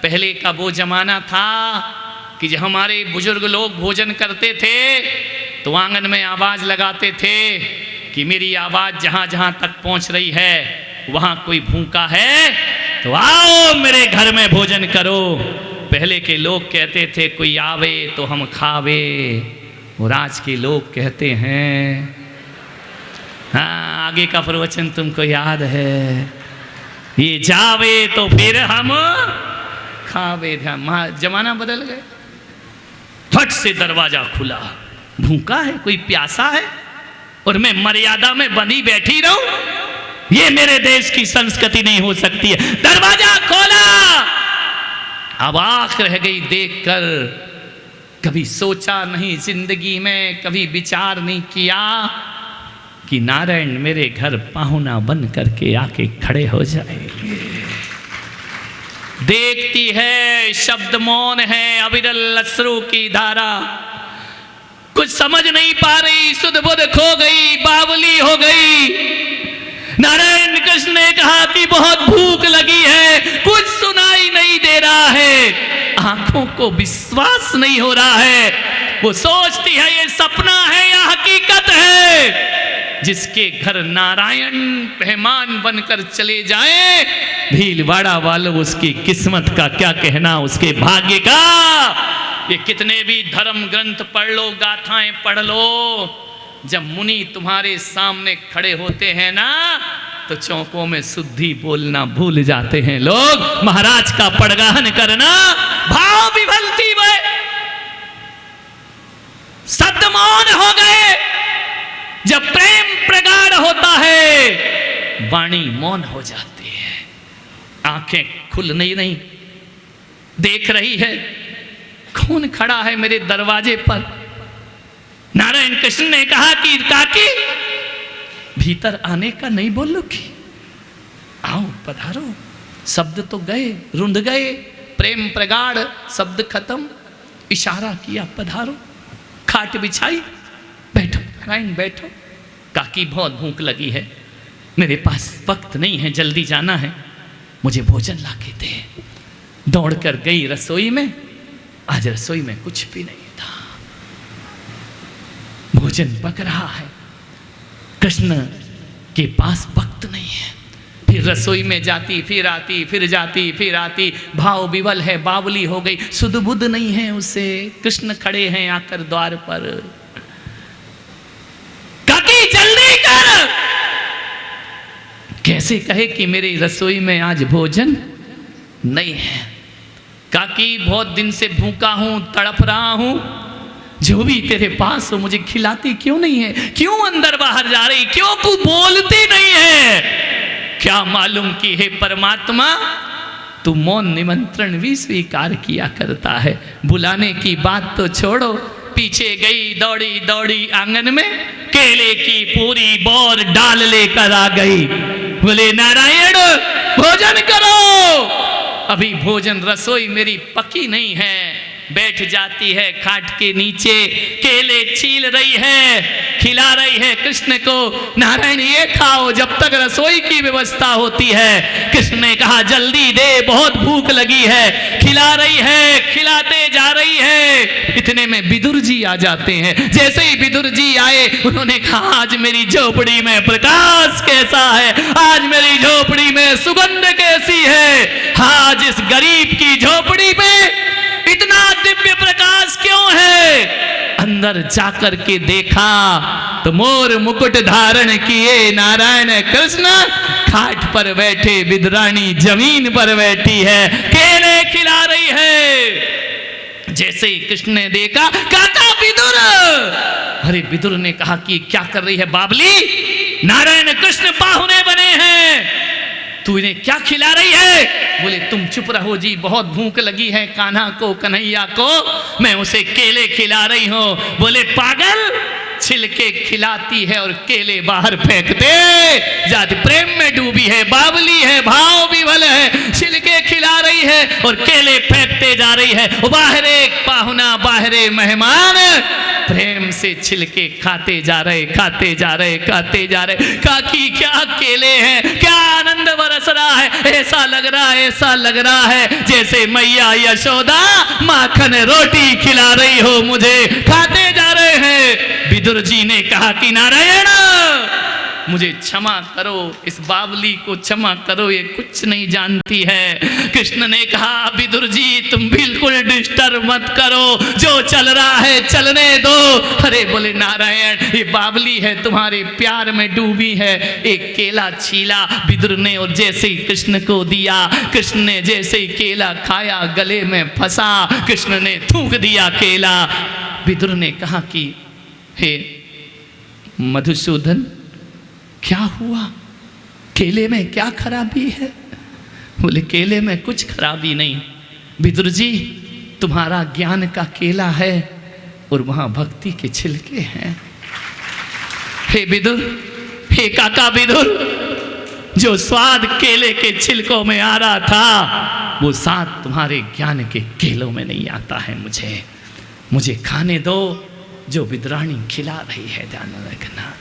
Speaker 1: पहले का वो जमाना था कि जब हमारे बुजुर्ग लोग भोजन करते थे तो आंगन में आवाज लगाते थे कि मेरी आवाज जहां जहां तक पहुंच रही है वहां कोई भूखा है तो आओ मेरे घर में भोजन करो। पहले के लोग कहते थे कोई आवे तो हम खावे, और आज के लोग कहते हैं, हाँ आगे का प्रवचन तुमको याद है, ये जावे तो फिर हम खावे। जमाना बदल गए। फट से दरवाजा खुला। भूखा है, कोई प्यासा है और मैं मर्यादा में बंधी बैठी रहूं? ये मेरे देश की संस्कृति नहीं हो सकती है। दरवाजा खोला। अब आंख रह गई देखकर। कभी सोचा नहीं जिंदगी में, कभी विचार नहीं किया कि नारायण मेरे घर पाहुना बन करके आके खड़े हो जाएंगे। देखती है, शब्द मौन है, अविरल अश्रु की धारा। कुछ समझ नहीं पा रही, सुध बुध खो गई, बावली हो गई। नारायण कृष्ण ने कहा कि बहुत भूख लगी है, कुछ सुनाई नहीं दे रहा है, आंखों को विश्वास नहीं हो रहा है। वो सोचती है ये सपना है या हकीकत है। जिसके घर नारायण मेहमान बनकर चले जाएं, भीलवाड़ा वालों उसकी किस्मत का क्या कहना, उसके भाग्य का। ये कितने भी धर्म ग्रंथ पढ़ लो, गाथाएं पढ़ लो, जब मुनि तुम्हारे सामने खड़े होते हैं ना तो चौकों में शुद्धि बोलना भूल जाते हैं लोग। महाराज का पड़गाहन करना, भाव विभलती में शब्द शब्द मौन हो गए। जब प्रेम प्रगाढ़ होता है वाणी मौन हो जाती है, आंखें खुल नहीं रही, देख रही है कौन खड़ा है मेरे दरवाजे पर। नारायण कृष्ण ने कहा कि काकी भीतर आने का नहीं बोलोगी, आओ पधारो। शब्द तो गए, रुंध गए, प्रेम प्रगाढ़, शब्द खत्म, इशारा किया पधारो। खाट बिछाई, बैठो नारायण बैठो। काकी बहुत भूख लगी है, मेरे पास वक्त नहीं है, जल्दी जाना है, मुझे भोजन ला के दे। दौड़ कर गई रसोई में। आज रसोई में कुछ भी नहीं था, भोजन पक रहा है, कृष्ण के पास वक्त नहीं है। फिर रसोई में जाती, फिर आती, फिर जाती, फिर आती, भाव विवल है, बावली हो गई, सुध बुध नहीं है उसे। कृष्ण खड़े हैं आकर द्वार पर। काकी जल्दी कर। कैसे कहे कि मेरी रसोई में आज भोजन नहीं है। काकी बहुत दिन से भूखा हूं, तड़प रहा हूं, जो भी तेरे पास हो मुझे खिलाती क्यों नहीं है? क्यों अंदर बाहर जा रही, क्यों तू बोलती नहीं है? क्या मालूम कि हे परमात्मा तू मौन निमंत्रण भी स्वीकार किया करता है। बुलाने की बात तो छोड़ो, पीछे गई दौड़ी दौड़ी आंगन में केले की पूरी बौर डाल लेकर आ गई। बोले नारायण भोजन करो। अभी भोजन रसोई मेरी पकी नहीं है। बैठ जाती है खाट के नीचे, केले छील रही है, खिला रही है कृष्ण को। नारायण ये खाओ जब तक रसोई की व्यवस्था होती है। कृष्ण ने कहा जल्दी दे, बहुत भूख लगी है। खिला रही है, खिलाते जा रही है। इतने में विदुर जी आ जाते हैं। जैसे ही विदुर जी आए उन्होंने कहा आज मेरी झोपड़ी में प्रकाश कैसा है, आज मेरी झोपड़ी में सुगंध कैसी है। आज इस गरीब की झोपड़ी में इतना दिव्य प्रकाश क्यों है? अंदर जाकर के देखा तो मोर मुकुट धारण किए नारायण कृष्ण खाट पर बैठे, विदुरानी जमीन पर बैठी है, केले खिला रही है। जैसे ही कृष्ण ने देखा काका विदुर। अरे विदुर ने कहा कि क्या कर रही है बाबली? नारायण कृष्ण पाहुने बने हैं, तू इन्हें क्या खिला रही है? बोले तुम चुप रहो जी, बहुत भूख लगी है कान्हा को, कन्हैया को, मैं उसे केले खिला रही हूं। बोले पागल, छिलके खिलाती है और केले बाहर फेंकते जाती। प्रेम में डूबी है, बावली है, भाव विवल है, छिलके खिला रही है और केले फेंकते जा रही है। बाहर एक पाहुना, बाहर एक मेहमान प्रेम से छिलके खाते जा रहे, खाते जा रहे, खाते जा रहे। काकी क्या केले हैं, क्या आनंद बरस रहा है। ऐसा लग रहा है, ऐसा लग रहा है जैसे मैया यशोदा माखन रोटी खिला रही हो मुझे। खाते जा रहे हैं। विदुर जी ने कहा कि नारायण मुझे क्षमा करो, इस बावली को क्षमा करो, ये कुछ नहीं जानती है। कृष्ण ने कहा विदुर जी तुम बिल्कुल डिस्टर्ब मत करो, जो चल रहा है चलने दो। अरे बोले नारायण ये बावली है, तुम्हारे प्यार में डूबी है। एक केला छीला विदुर ने और जैसे ही कृष्ण को दिया, कृष्ण ने जैसे ही केला खाया गले में फंसा, कृष्ण ने थूक दिया केला। विदुर ने कहा कि हे मधुसूदन क्या हुआ, केले में क्या खराबी है? बोले केले में कुछ खराबी नहीं, विदुर जी तुम्हारा ज्ञान का केला है और वहां भक्ति के छिलके हैं। हे विदुर, हे काका विदुर, जो स्वाद केले के छिलकों में आ रहा था वो स्वाद तुम्हारे ज्ञान के केलों में नहीं आता है। मुझे खाने दो जो विदुरानी खिला रही है। ध्यान रखना,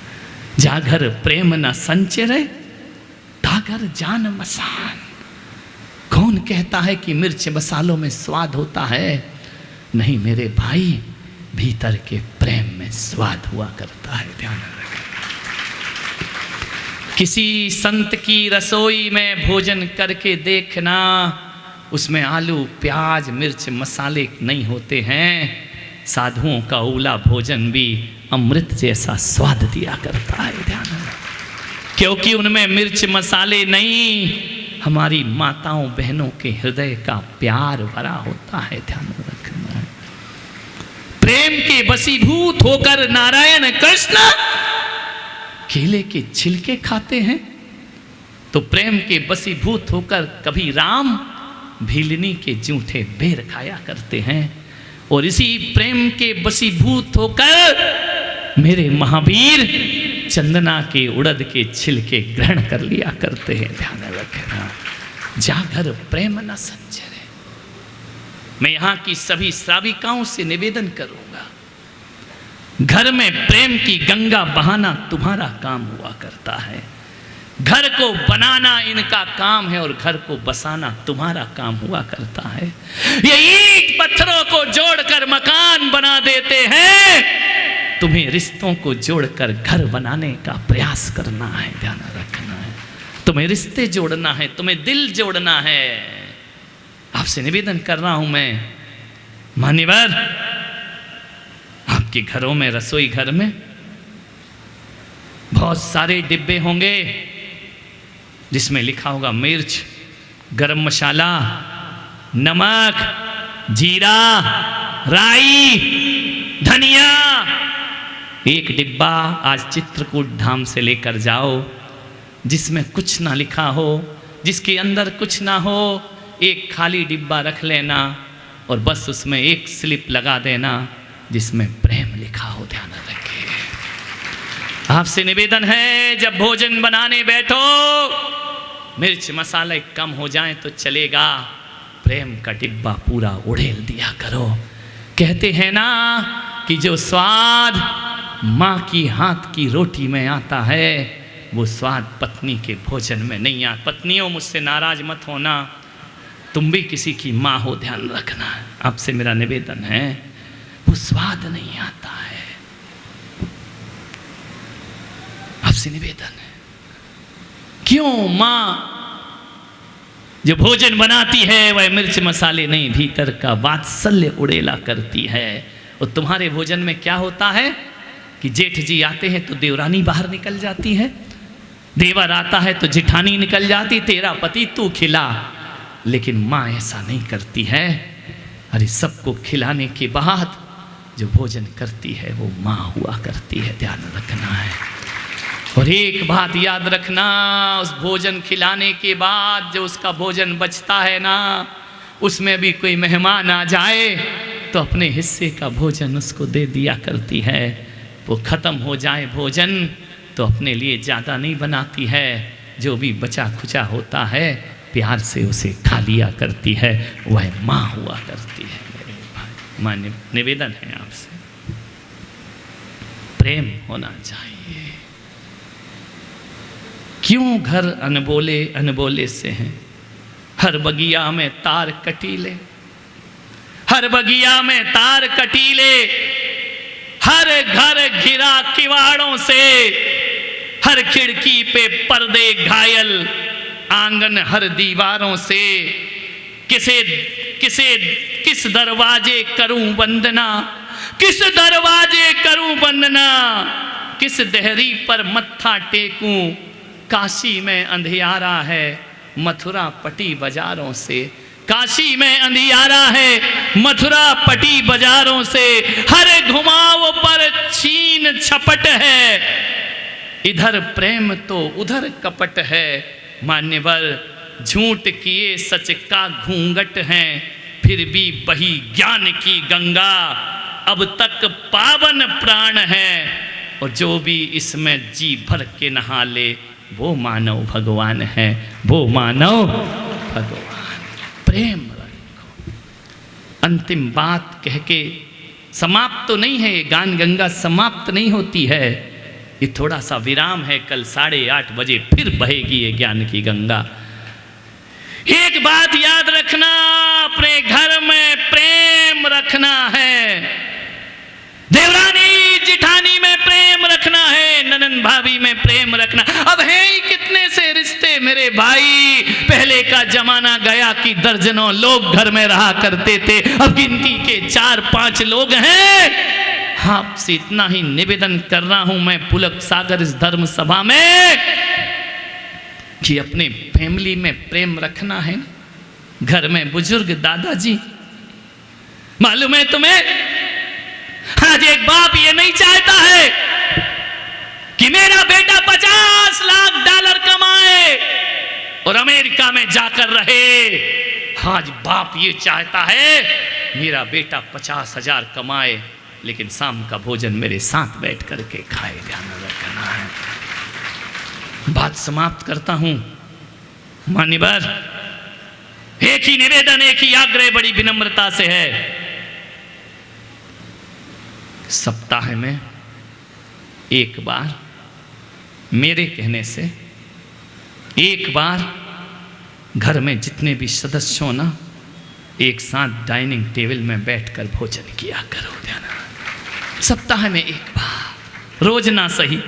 Speaker 1: जागर प्रेम न संचरे तागर जान मसान। कौन कहता है कि मिर्च मसालों में स्वाद होता है? नहीं मेरे भाई, भीतर के प्रेम में स्वाद हुआ करता है। ध्यान रखना, किसी संत की रसोई में भोजन करके देखना, उसमें आलू प्याज मिर्च मसाले नहीं होते हैं। साधुओं का उला भोजन भी अमृत जैसा स्वाद दिया करता है। ध्यान रखना, क्योंकि उनमें मिर्च मसाले नहीं, हमारी माताओं बहनों के हृदय का प्यार भरा होता है। ध्यान रखना, प्रेम के वशीभूत होकर नारायण कृष्ण केले के छिलके खाते हैं, तो प्रेम के वशीभूत होकर कभी राम भीलनी के जूठे बेर खाया करते हैं, और इसी प्रेम के वशीभूत होकर मेरे महावीर चंदना के उड़द के छिलके ग्रहण कर लिया करते हैं। ध्यान रखना, जागर प्रेम न संचरे। मैं यहाँ की सभी श्राविकाओं से निवेदन करूंगा, घर में प्रेम की गंगा बहाना तुम्हारा काम हुआ करता है। घर को बनाना इनका काम है और घर को बसाना तुम्हारा काम हुआ करता है। ये ईंट पत्थरों को जोड़कर मकान बना देते हैं, तुम्हें रिश्तों को जोड़कर घर बनाने का प्रयास करना है। ध्यान रखना है, तुम्हें रिश्ते जोड़ना है, तुम्हें दिल जोड़ना है। आपसे निवेदन कर रहा हूं मैं, मान्यवर, आपके घरों में, रसोई घर में बहुत सारे डिब्बे होंगे जिसमें लिखा होगा मिर्च, गरम मसाला, नमक, जीरा, राई, धनिया। एक डिब्बा आज चित्रकूट धाम से लेकर जाओ जिसमें कुछ ना लिखा हो, जिसके अंदर कुछ ना हो। एक खाली डिब्बा रख लेना और बस उसमें एक स्लिप लगा देना जिसमें प्रेम लिखा हो। ध्यान रखिए। आपसे निवेदन है, जब भोजन बनाने बैठो मिर्च मसाले कम हो जाएं तो चलेगा, प्रेम का डिब्बा पूरा उड़ेल दिया करो। कहते हैं ना कि जो स्वाद माँ की हाथ की रोटी में आता है वो स्वाद पत्नी के भोजन में नहीं आता। पत्नियों, मुझसे नाराज मत होना, तुम भी किसी की माँ हो, ध्यान रखना। आपसे मेरा निवेदन है, वो स्वाद नहीं आता है। आपसे निवेदन है, क्यों माँ जो भोजन बनाती है वह मिर्च मसाले नहीं, भीतर का वात्सल्य उड़ेला करती है। और तुम्हारे भोजन में क्या होता है कि जेठ जी आते हैं तो देवरानी बाहर निकल जाती है, देवर आता है तो जिठानी निकल जाती, तेरा पति तू खिला। लेकिन माँ ऐसा नहीं करती है। अरे सबको खिलाने के बाद जो भोजन करती है वो माँ हुआ करती है। ध्यान रखना है। और एक बात याद रखना, उस भोजन खिलाने के बाद जो उसका भोजन बचता है ना, उसमें भी कोई मेहमान आ जाए तो अपने हिस्से का भोजन उसको दे दिया करती है। वो ख़त्म हो जाए भोजन तो अपने लिए ज़्यादा नहीं बनाती है, जो भी बचा खुचा होता है प्यार से उसे खा लिया करती है। वह माँ हुआ करती है। मेरे भाई, माँ निवेदन है आपसे, प्रेम होना चाहिए। क्यों घर अनबोले अनबोले से हैं? हर बगिया में तार कटीले, हर बगिया में तार कटीले, हर घर घिरा किवाड़ों से, हर खिड़की पे पर्दे घायल, आंगन हर दीवारों से। किस दरवाजे करूं वंदना, किस दरवाजे करूं वंदना, किस देहरी पर मत्था टेकूं। काशी में अंधियारा है, मथुरा पटी बाजारों से। काशी में अंधियारा है, मथुरा पटी बाजारों से। हर घुमाव पर छीन छपट है, इधर प्रेम तो उधर कपट है। मान्यवर, झूठ किए सच का घूंघट हैं, फिर भी बही ज्ञान की गंगा। अब तक पावन प्राण है, और जो भी इसमें जी भर के नहा ले वो मानव भगवान है, वो मानव भगवान। प्रेम रखो। अंतिम बात कह के समाप्त तो नहीं है, ये गान गंगा समाप्त नहीं होती है, ये थोड़ा सा विराम है। कल 8:30 बजे फिर बहेगी ये ज्ञान की गंगा। एक बात याद रखना, अपने घर में प्रेम रखना है, देवरानी जिठानी में प्रेम रखना है, ननन भाभी में प्रेम रखना। अब है ही कितने से रिश्ते मेरे भाई। पहले का जमाना गया कि दर्जनों लोग घर में रहा करते थे, अब गिनती के 4-5 लोग हैं। आपसे इतना ही निवेदन कर रहा हूं मैं पुलक सागर इस धर्म सभा में कि अपने फैमिली में प्रेम रखना है। घर में बुजुर्ग दादाजी, मालूम है तुम्हें, आज एक बाप ये नहीं चाहता है कि मेरा बेटा $50 लाख कमाए और अमेरिका में जाकर रहे। आज बाप ये चाहता है मेरा बेटा 50,000 कमाए लेकिन शाम का भोजन मेरे साथ बैठ करके खाए। ध्यान रखना है। बात समाप्त करता हूं। मान्यवर, एक ही निवेदन, एक ही आग्रह बड़ी विनम्रता से है। सप्ताह में एक बार मेरे कहने से एक बार घर में जितने भी सदस्य हो ना, एक साथ डाइनिंग टेबल में बैठकर भोजन किया करो। ध्यान, सप्ताह में एक बार, रोज ना सही।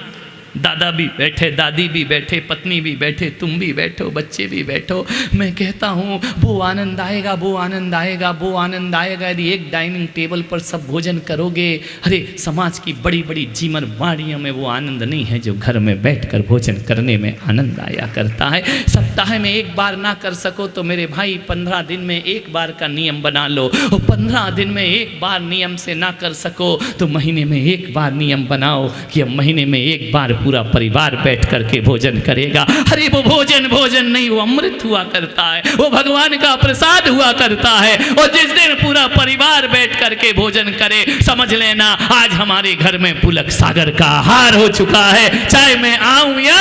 Speaker 1: दादा भी बैठे, दादी भी बैठे, पत्नी भी बैठे, तुम भी बैठो, बच्चे भी बैठो। मैं कहता हूँ वो आनंद आएगा, वो आनंद आएगा, वो आनंद आएगा यदि एक डाइनिंग टेबल पर सब भोजन करोगे। अरे समाज की बड़ी बड़ी जीवन वाणियों में वो आनंद नहीं है जो घर में बैठकर भोजन करने में आनंद आया करता है। सप्ताह में एक बार ना कर सको तो मेरे भाई 15 दिन में एक बार का नियम बना लो, और 15 दिन में एक बार नियम से ना कर सको तो महीने में एक बार नियम बनाओ कि अब महीने में एक बार पूरा परिवार बैठ करके भोजन करेगा। अरे वो भोजन भोजन नहीं, वो अमृत हुआ करता है, वो भगवान का प्रसाद हुआ करता है। और जिस दिन पूरा परिवार बैठ करके भोजन करे, समझ लेना आज हमारे घर में पुलक सागर का आहार हो चुका है। चाहे मैं आऊं या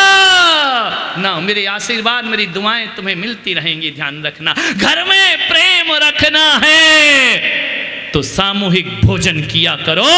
Speaker 1: ना, मेरे आशीर्वाद, मेरी दुआएं तुम्हें मिलती रहेंगी। ध्यान रखना, घर में प्रेम रखना है तो सामूहिक भोजन किया करो,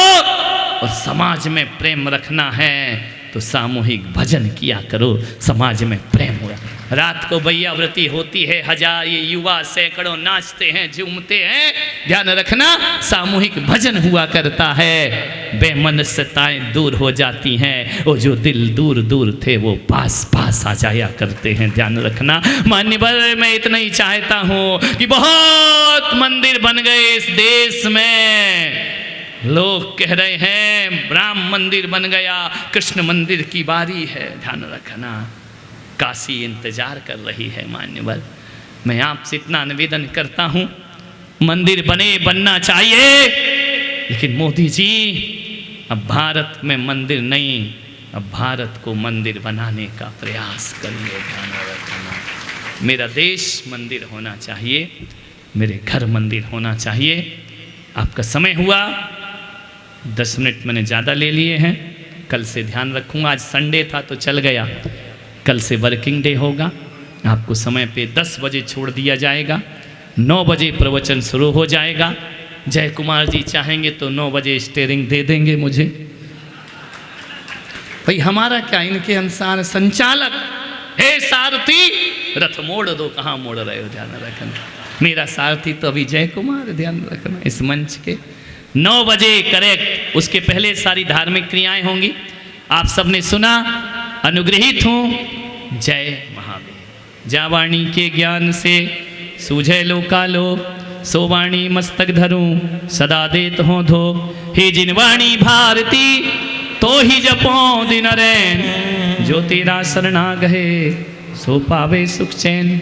Speaker 1: और समाज में प्रेम रखना है तो सामूहिक भजन किया करो। समाज में प्रेम हो। रात को भैयाव्रती होती है, हजार ये युवा सैकड़ों नाचते हैं, झूमते हैं। ध्यान रखना, सामूहिक भजन हुआ करता है। बेमनस्यताएं दूर हो जाती हैं, और जो दिल दूर दूर थे वो पास पास आ जाया करते हैं। ध्यान रखना। मान्यवर, मैं इतना ही चाहता हूँ कि बहुत मंदिर बन गए इस देश में। लोग कह रहे हैं राम मंदिर बन गया, कृष्ण मंदिर की बारी है। ध्यान रखना, काशी इंतजार कर रही है। मान्यवर, मैं आपसे इतना निवेदन करता हूँ, मंदिर बने, बनना चाहिए, लेकिन मोदी जी अब भारत में मंदिर नहीं, अब भारत को मंदिर बनाने का प्रयास करिए। ध्यान रखना, मेरा देश मंदिर होना चाहिए, मेरे घर मंदिर होना चाहिए। आपका समय हुआ, 10 मिनट मैंने ज़्यादा ले लिए हैं। कल से ध्यान रखूँगा। आज संडे था तो चल गया, कल से वर्किंग डे होगा। आपको समय पे 10 बजे छोड़ दिया जाएगा, 9 बजे प्रवचन शुरू हो जाएगा। जय कुमार जी चाहेंगे तो 9 बजे स्टीयरिंग दे देंगे मुझे। भाई हमारा क्या, इनके अनुसार संचालक, हे सारथी रथ मोड़ दो, कहाँ मोड़ रहे हो? ध्यान रखना, मेरा सारथी तो अभी जय कुमार। ध्यान रखना, इस मंच के 9 बजे करेक्ट, उसके पहले सारी धार्मिक क्रियाएं होंगी। आप सबने सुना, अनुग्रहित हूँ। जय महावीर। जा वाणी के ज्ञान से सूझे लोकालो, सो वाणी मस्तक धरूं सदा देत हो धो। हे जिन वाणी भारती तो ही जपो दिन रैन, जो तेरा शरणा गहे सो पावे सुख चैन।